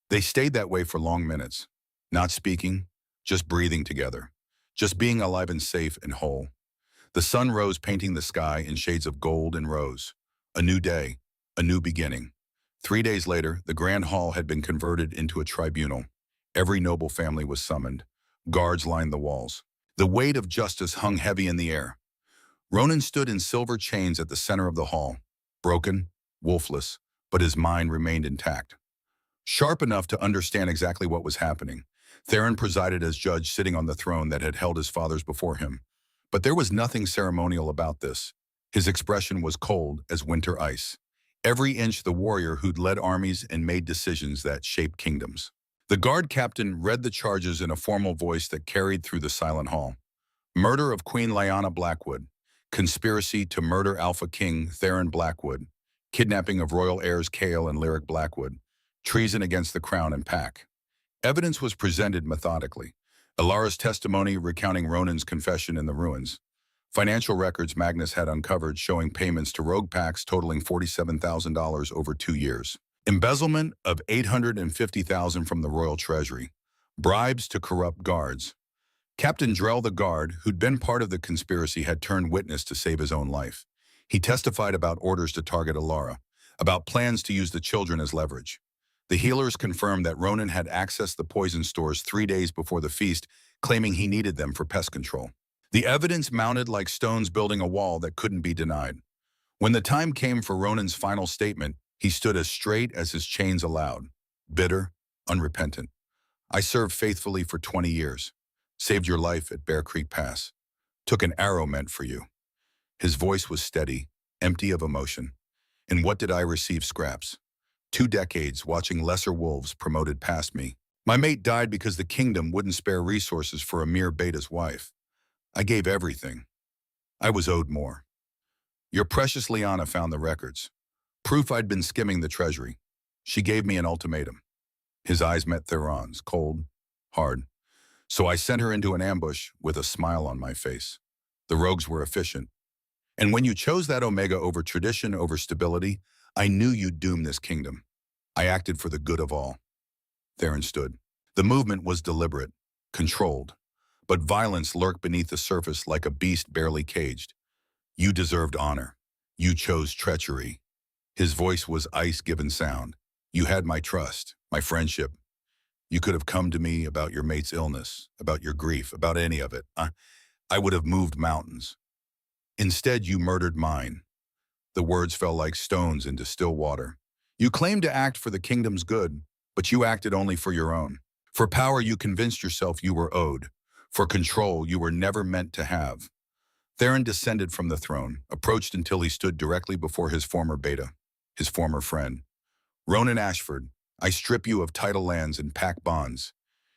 They stayed that way for long minutes, not speaking, just breathing together, just being alive and safe and whole. The sun rose, painting the sky in shades of gold and rose. A new day, a new beginning. 3 days later, the grand hall had been converted into a tribunal. Every noble family was summoned. Guards lined the walls. The weight of justice hung heavy in the air. Ronan stood in silver chains at the center of the hall, broken, wolfless, but his mind remained intact. Sharp enough to understand exactly what was happening, Theron presided as judge, sitting on the throne that had held his fathers before him. But there was nothing ceremonial about this. His expression was cold as winter ice. Every inch the warrior who'd led armies and made decisions that shaped kingdoms. The guard captain read the charges in a formal voice that carried through the silent hall. Murder of Queen Elara Blackwood. Conspiracy to murder AlphaKing Theron Blackwood. Kidnapping of royal heirs Kale and Lyric Blackwood. Treason against the crown and pack. Evidence was presented methodically. Elara's testimony recounting Ronan's confession in the ruins. Financial records Magnus had uncovered showing payments to rogue packs totaling $47,000 over 2 years. Embezzlement of $850,000 from the royal treasury. Bribes to corrupt guards. Captain Drell the guard, who'd been part of the conspiracy, had turned witness to save his own life. He testified about orders to target Elara, about plans to use the children as leverage. The healers confirmed that Ronan had accessed the poison stores 3 days before the feast, claiming he needed them for pest control. The evidence mounted like stones building a wall that couldn't be denied. When the time came for Ronan's final statement, he stood as straight as his chains allowed, bitter, unrepentant. I served faithfully for 20 years, saved your life at Bear Creek Pass, took an arrow meant for you. His voice was steady, empty of emotion. And what did I receive? Scraps. 2 decades watching lesser wolves promoted past me. My mate died because the kingdom wouldn't spare resources for a mere beta's wife. I gave everything. I was owed more. Your precious Liana found the records. Proof I'd been skimming the treasury. She gave me an ultimatum. His eyes met Theron's, cold, hard. So I sent her into an ambush with a smile on my face. The rogues were efficient. And when you chose that Omega over tradition, over stability, I knew you'd doom this kingdom. I acted for the good of all. Theron stood. The movement was deliberate, controlled, but violence lurked beneath the surface like a beast barely caged. You deserved honor. You chose treachery. His voice was ice-given sound. You had my trust, my friendship. You could have come to me about your mate's illness, about your grief, about any of it. I would have moved mountains. Instead, you murdered mine. The words fell like stones into still water. You claimed to act for the kingdom's good, but you acted only for your own. For power, you convinced yourself you were owed. For control, you were never meant to have. Theron descended from the throne, approached until he stood directly before his former beta, his former friend. Ronan Ashford, I strip you of title lands and pack bonds.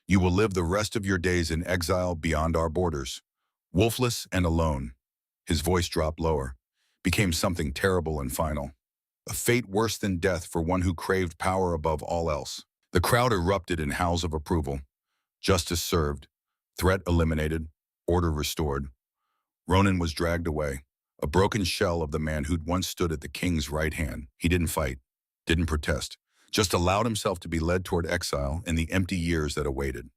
You will live the rest of your days in exile beyond our borders, wolfless and alone. His voice dropped lower, became something terrible and final. A fate worse than death for one who craved power above all else. The crowd erupted in howls of approval. Justice served, threat eliminated, order restored. Ronan was dragged away, a broken shell of the man who'd once stood at the king's right hand. He didn't fight, didn't protest, just allowed himself to be led toward exile and the empty years that awaited.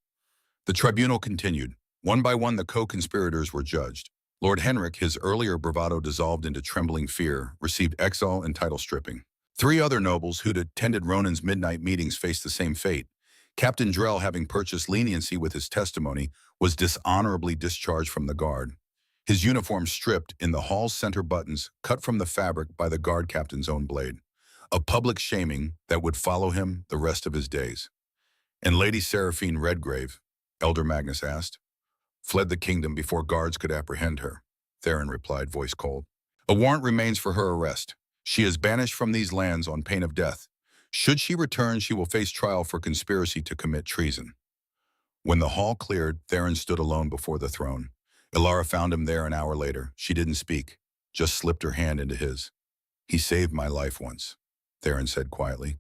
The tribunal continued. One by one, the co-conspirators were judged. Lord Henrik, his earlier bravado dissolved into trembling fear, received exile and title stripping. 3 other nobles who'd attended Ronan's midnight meetings faced the same fate. Captain Drell, having purchased leniency with his testimony, was dishonorably discharged from the guard. His uniform stripped in the hall's center buttons cut from the fabric by the guard captain's own blade. A public shaming that would follow him the rest of his days. And Lady Seraphine Redgrave, Elder Magnus asked, fled the kingdom before guards could apprehend her. Theron replied, voice cold. A warrant remains for her arrest. She is banished from these lands on pain of death. Should she return, she will face trial for conspiracy to commit treason. When the hall cleared, Theron stood alone before the throne. Elara found him there an hour later. She didn't speak, just slipped her hand into his. He saved my life once, Theron said quietly.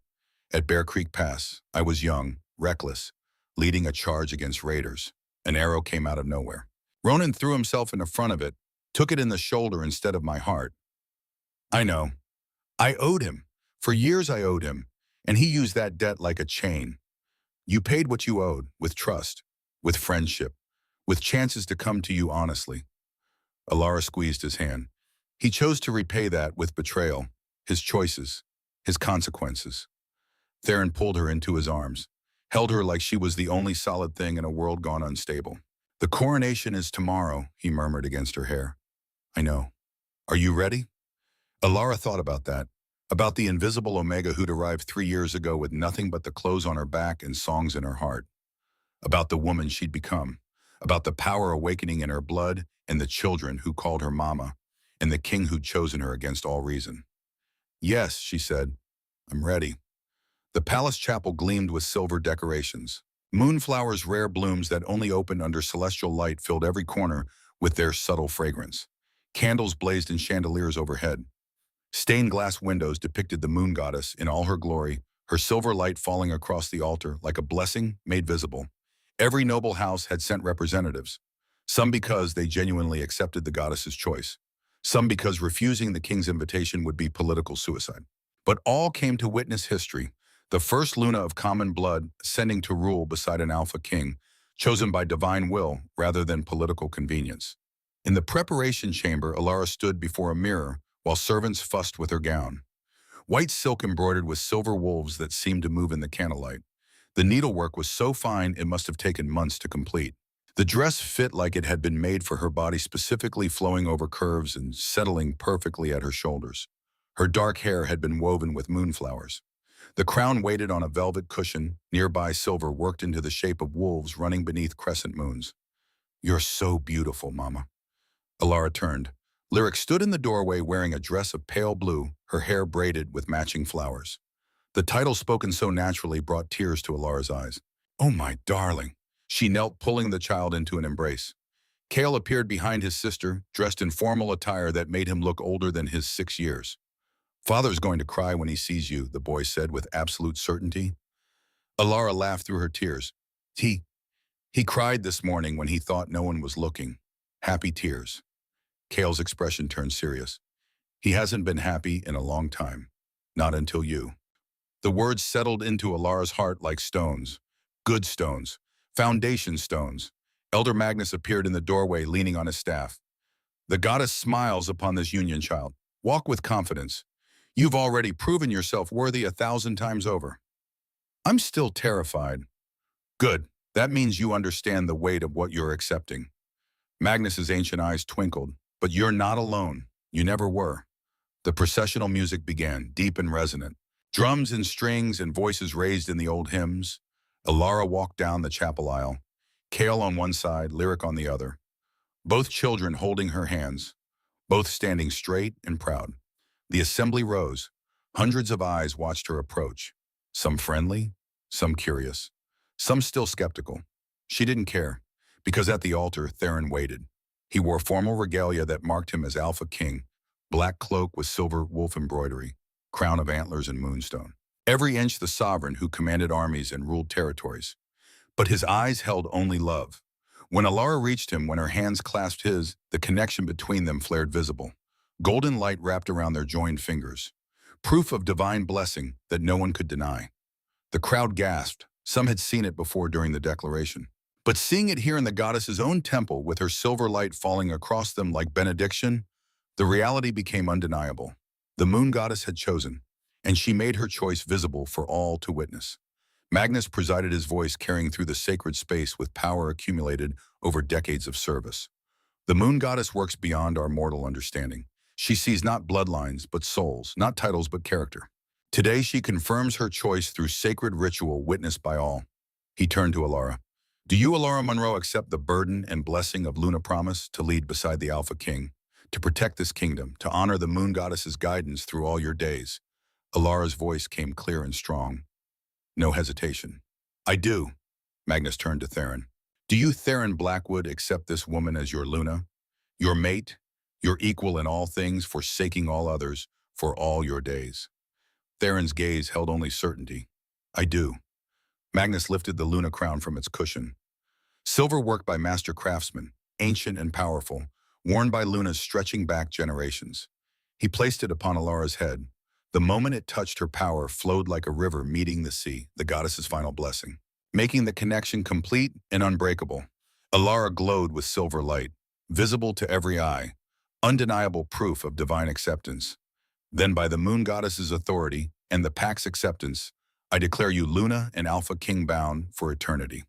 At Bear Creek Pass, I was young, reckless, leading a charge against raiders. An arrow came out of nowhere. Ronan threw himself in the front of it, took it in the shoulder instead of my heart. I know. I owed him. For years I owed him, and he used that debt like a chain. You paid what you owed, with trust, with friendship, with chances to come to you honestly. Elara squeezed his hand. He chose to repay that with betrayal, his choices, his consequences. Theron pulled her into his arms, held her like she was the only solid thing in a world gone unstable. The coronation is tomorrow, he murmured against her hair. I know. Are you ready? Elara thought about that, about the invisible Omega who'd arrived 3 years ago with nothing but the clothes on her back and songs in her heart. About the woman she'd become, about the power awakening in her blood and the children who called her mama, and the king who'd chosen her against all reason. Yes, she said, I'm ready. The palace chapel gleamed with silver decorations. Moonflowers' rare blooms that only opened under celestial light filled every corner with their subtle fragrance. Candles blazed in chandeliers overhead. Stained glass windows depicted the moon goddess in all her glory, her silver light falling across the altar like a blessing made visible. Every noble house had sent representatives, some because they genuinely accepted the goddess's choice, some because refusing the king's invitation would be political suicide. But all came to witness history, the first Luna of common blood ascending to rule beside an Alpha King, chosen by divine will rather than political convenience. In the preparation chamber, Elara stood before a mirror while servants fussed with her gown. White silk embroidered with silver wolves that seemed to move in the candlelight. The needlework was so fine it must have taken months to complete. The dress fit like it had been made for her body, specifically flowing over curves and settling perfectly at her shoulders. Her dark hair had been woven with moonflowers. The crown waited on a velvet cushion. Nearby, silver worked into the shape of wolves running beneath crescent moons. "You're so beautiful, Mama." Elara turned. Lyric stood in the doorway wearing a dress of pale blue, her hair braided with matching flowers. The title spoken so naturally brought tears to Alara's eyes. "Oh, my darling." She knelt, pulling the child into an embrace. Kale appeared behind his sister, dressed in formal attire that made him look older than his 6 years. "Father's going to cry when he sees you," the boy said with absolute certainty. Elara laughed through her tears. He cried this morning when he thought no one was looking. Happy tears. Kale's expression turned serious. "He hasn't been happy in a long time. Not until you." The words settled into Alara's heart like stones. Good stones. Foundation stones. Elder Magnus appeared in the doorway leaning on his staff. "The goddess smiles upon this union, child. Walk with confidence. You've already proven yourself worthy 1,000 times over." "I'm still terrified." "Good. That means you understand the weight of what you're accepting." Magnus's ancient eyes twinkled. "But you're not alone. You never were." The processional music began, deep and resonant. Drums and strings and voices raised in the old hymns. Elara walked down the chapel aisle. Kale on one side, Lyric on the other. Both children holding her hands. Both standing straight and proud. The assembly rose. Hundreds of eyes watched her approach. Some friendly, some curious, some still skeptical. She didn't care, because at the altar, Theron waited. He wore formal regalia that marked him as AlphaKing, black cloak with silver wolf embroidery, crown of antlers and moonstone. Every inch the sovereign who commanded armies and ruled territories. But his eyes held only love. When Elara reached him, when her hands clasped his, the connection between them flared visible. Golden light wrapped around their joined fingers. Proof of divine blessing that no one could deny. The crowd gasped. Some had seen it before during the declaration. But seeing it here in the goddess's own temple with her silver light falling across them like benediction, the reality became undeniable. The moon goddess had chosen, and she made her choice visible for all to witness. Magnus presided, his voice carrying through the sacred space with power accumulated over decades of service. The moon goddess works beyond our mortal understanding. She sees not bloodlines but souls, not titles but character. Today she confirms her choice through sacred ritual witnessed by all. He turned to Elara. "Do you, Elara Monroe, accept the burden and blessing of Luna Promise to lead beside the AlphaKing, to protect this kingdom, to honor the moon goddess's guidance through all your days?" Elara's voice came clear and strong. No hesitation. "I do." Magnus turned to Theron. "Do you, Theron Blackwood, accept this woman as your Luna? Your mate? Your equal in all things, forsaking all others, for all your days?" Theron's gaze held only certainty. "I do." Magnus lifted the Luna crown from its cushion. Silver work by master craftsmen, ancient and powerful, worn by Lunas stretching back generations. He placed it upon Elara's head. The moment it touched, her power flowed like a river meeting the sea, the goddess's final blessing, making the connection complete and unbreakable. Elara glowed with silver light, visible to every eye, undeniable proof of divine acceptance. "Then by the moon goddess's authority and the Pack's acceptance, I declare you Luna and AlphaKing bound for eternity."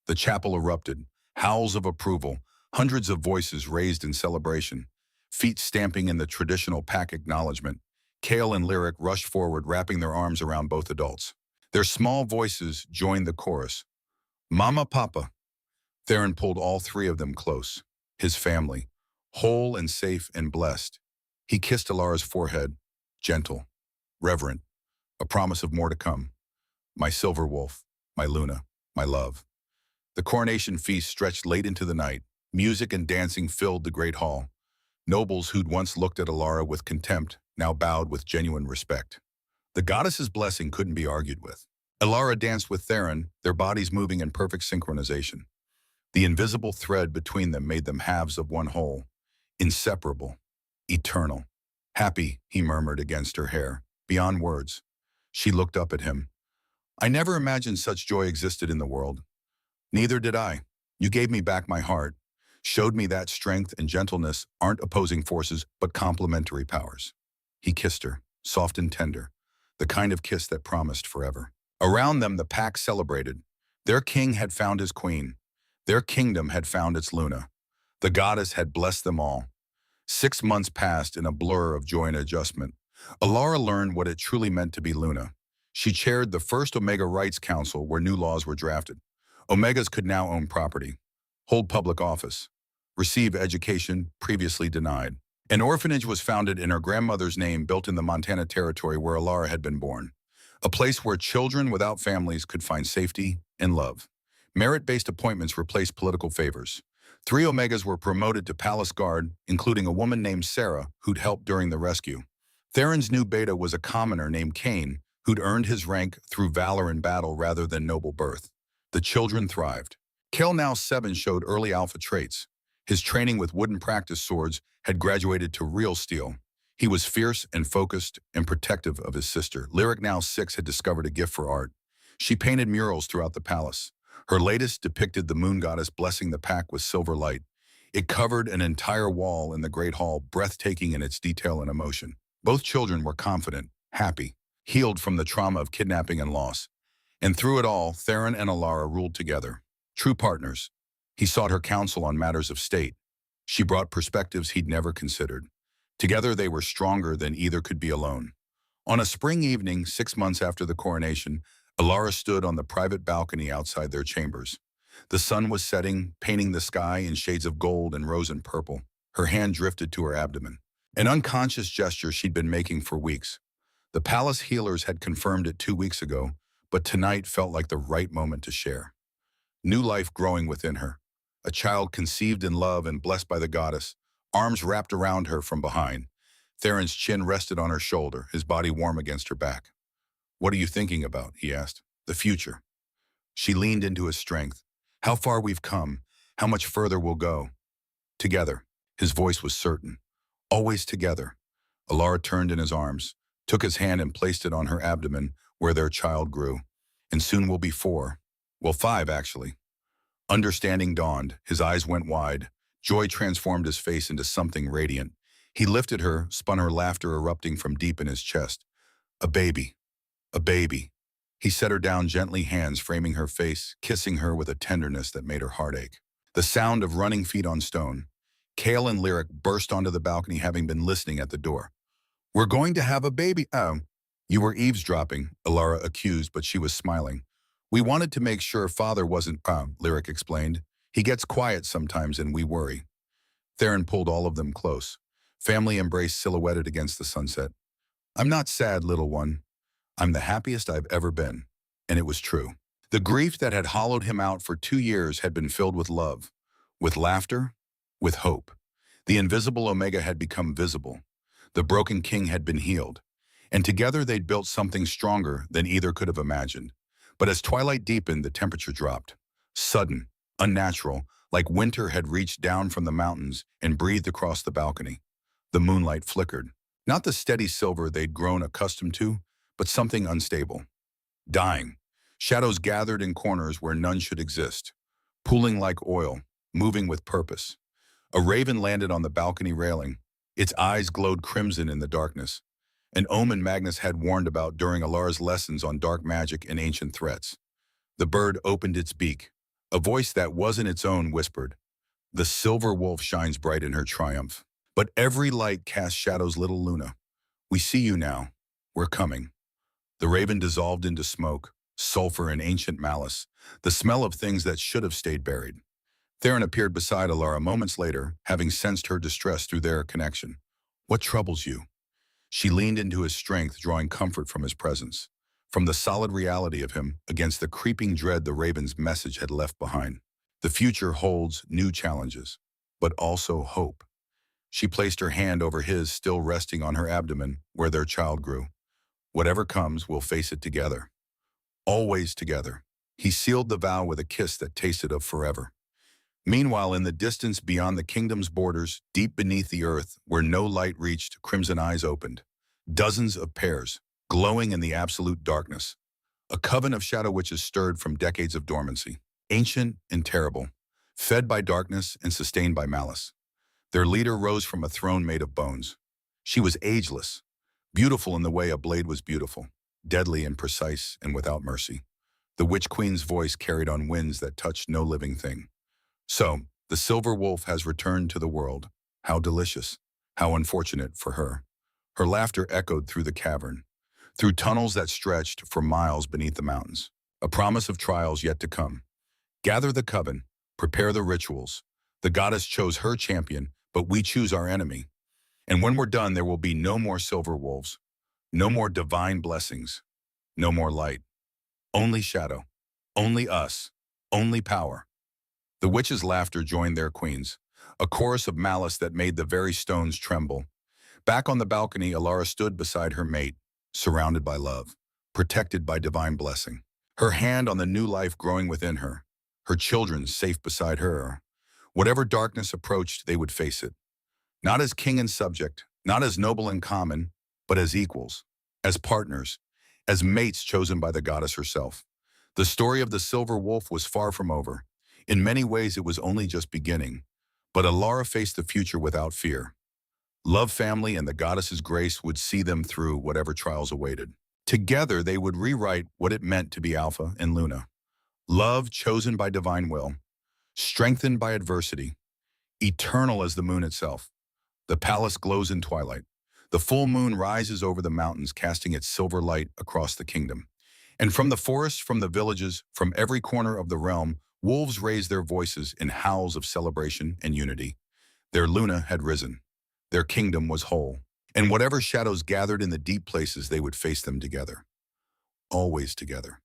The chapel erupted, howls of approval, hundreds of voices raised in celebration, feet stamping in the traditional Pack acknowledgement. Kale and Lyric rushed forward, wrapping their arms around both adults. Their small voices joined the chorus. "Mama, Papa." Theron pulled all three of them close. His family, whole and safe and blessed. He kissed Elara's forehead, gentle, reverent, a promise of more to come. "My silver wolf, my Luna, my love." The coronation feast stretched late into the night. Music and dancing filled the great hall. Nobles who'd once looked at Elara with contempt now bowed with genuine respect. The goddess's blessing couldn't be argued with. Elara danced with Theron, their bodies moving in perfect synchronization. The invisible thread between them made them halves of one whole, inseparable, eternal. "Happy," he murmured against her hair, beyond words. She looked up at him. "I never imagined such joy existed in the world." "Neither did I." You gave me back my heart, showed me that strength and gentleness aren't opposing forces but complementary powers. He kissed her, soft and tender, the kind of kiss that promised forever. Around them, the pack celebrated. Their king had found his queen. Their kingdom had found its Luna. The goddess had blessed them all. 6 months passed in a blur of joy and adjustment. Elara learned what it truly meant to be Luna. She chaired the first Omega Rights Council where new laws were drafted. Omegas could now own property, hold public office, receive education previously denied. An orphanage was founded in her grandmother's name, built in the Montana territory where Elara had been born. A place where children without families could find safety and love. Merit-based appointments replaced political favors. 3 Omegas were promoted to Palace Guard, including a woman named Sarah, who'd helped during the rescue. Theron's new beta was a commoner named Cain, who'd earned his rank through valor in battle rather than noble birth. The children thrived. Kel, now 7, showed early alpha traits. His training with wooden practice swords had graduated to real steel. He was fierce and focused and protective of his sister. Lyric, now 6, had discovered a gift for art. She painted murals throughout the palace. Her latest depicted the moon goddess blessing the pack with silver light. It covered an entire wall in the Great Hall, breathtaking in its detail and emotion. Both children were confident, happy, healed from the trauma of kidnapping and loss. And through it all, Theron and Elara ruled together. True partners. He sought her counsel on matters of state. She brought perspectives he'd never considered. Together they were stronger than either could be alone. On a spring evening, 6 months after the coronation, Elara stood on the private balcony outside their chambers. The sun was setting, painting the sky in shades of gold and rose and purple. Her hand drifted to her abdomen, an unconscious gesture she'd been making for weeks. The palace healers had confirmed it 2 weeks ago, but tonight felt like the right moment to share. New life growing within her. A child conceived in love and blessed by the goddess, arms wrapped around her from behind. Theron's chin rested on her shoulder, his body warm against her back. "What are you thinking about?" he asked. "The future." She leaned into his strength. "How far we've come, how much further we'll go." "Together." His voice was certain. "Always together." Elara turned in his arms, took his hand and placed it on her abdomen where their child grew. "And soon we'll be 4. Well, 5, actually." Understanding dawned. His eyes went wide. Joy transformed his face into something radiant. He lifted her, spun her, laughter erupting from deep in his chest. "A baby. A baby." He set her down gently, hands framing her face, kissing her with a tenderness that made her heart ache. The sound of running feet on stone. Kale and Lyric burst onto the balcony, having been listening at the door. "We're going to have a baby." "Oh." "You were eavesdropping," Elara accused, but she was smiling. "We wanted to make sure Father wasn't," Lyric explained. "He gets quiet sometimes and we worry." Theron pulled all of them close. Family embrace silhouetted against the sunset. "I'm not sad, little one. I'm the happiest I've ever been." And it was true. The grief that had hollowed him out for 2 years had been filled with love, with laughter, with hope. The invisible Omega had become visible. The broken king had been healed. And together they'd built something stronger than either could have imagined. But as twilight deepened, the temperature dropped. Sudden, unnatural, like winter had reached down from the mountains and breathed across the balcony. The moonlight flickered. Not the steady silver they'd grown accustomed to, but something unstable. Dying. Shadows gathered in corners where none should exist. Pooling like oil, moving with purpose. A raven landed on the balcony railing. Its eyes glowed crimson in the darkness. An omen Magnus had warned about during Elara's lessons on dark magic and ancient threats. The bird opened its beak. A voice that wasn't its own whispered, "The silver wolf shines bright in her triumph. But every light casts shadows, little Luna. We see you now. We're coming." The raven dissolved into smoke, sulfur, and ancient malice, the smell of things that should have stayed buried. Theron appeared beside Elara moments later, having sensed her distress through their connection. "What troubles you?" She leaned into his strength, drawing comfort from his presence, from the solid reality of him against the creeping dread the raven's message had left behind. The future holds new challenges, but also hope. She placed her hand over his, still resting on her abdomen where their child grew. "Whatever comes, we'll face it together. Always together." He sealed the vow with a kiss that tasted of forever. Meanwhile, in the distance beyond the kingdom's borders, deep beneath the earth, where no light reached, crimson eyes opened. Dozens of pairs, glowing in the absolute darkness. A coven of shadow witches stirred from decades of dormancy. Ancient and terrible. fed by darkness and sustained by malice. Their leader rose from a throne made of bones. She was ageless, beautiful in the way a blade was beautiful, deadly and precise and without mercy. The Witch Queen's voice carried on winds that touched no living thing. So, the silver wolf has returned to the world. How delicious, how unfortunate for her. Her laughter echoed through the cavern, through tunnels that stretched for miles beneath the mountains. A promise of trials yet to come. Gather the coven, prepare the rituals. The goddess chose her champion, but we choose our enemy. And when we're done, there will be no more silver wolves, no more divine blessings, no more light. Only shadow, only us, only power. The witches' laughter joined their queen's, a chorus of malice that made the very stones tremble. Back on the balcony, Elara stood beside her mate, surrounded by love, protected by divine blessing. Her hand on the new life growing within her children safe beside her. Whatever darkness approached, they would face it. Not as king and subject, not as noble and common, but as equals, as partners, as mates chosen by the goddess herself. The story of the silver wolf was far from over. In many ways, it was only just beginning. But Elara faced the future without fear. Love, family, and the goddess's grace would see them through whatever trials awaited. Together, they would rewrite what it meant to be Alpha and Luna. Love chosen by divine will, strengthened by adversity, eternal as the moon itself. The palace glows in twilight. The full moon rises over the mountains, casting its silver light across the kingdom. And from the forests, from the villages, from every corner of the realm, wolves raise their voices in howls of celebration and unity. Their Luna had risen. Their kingdom was whole. And whatever shadows gathered in the deep places, they would face them together. Always together.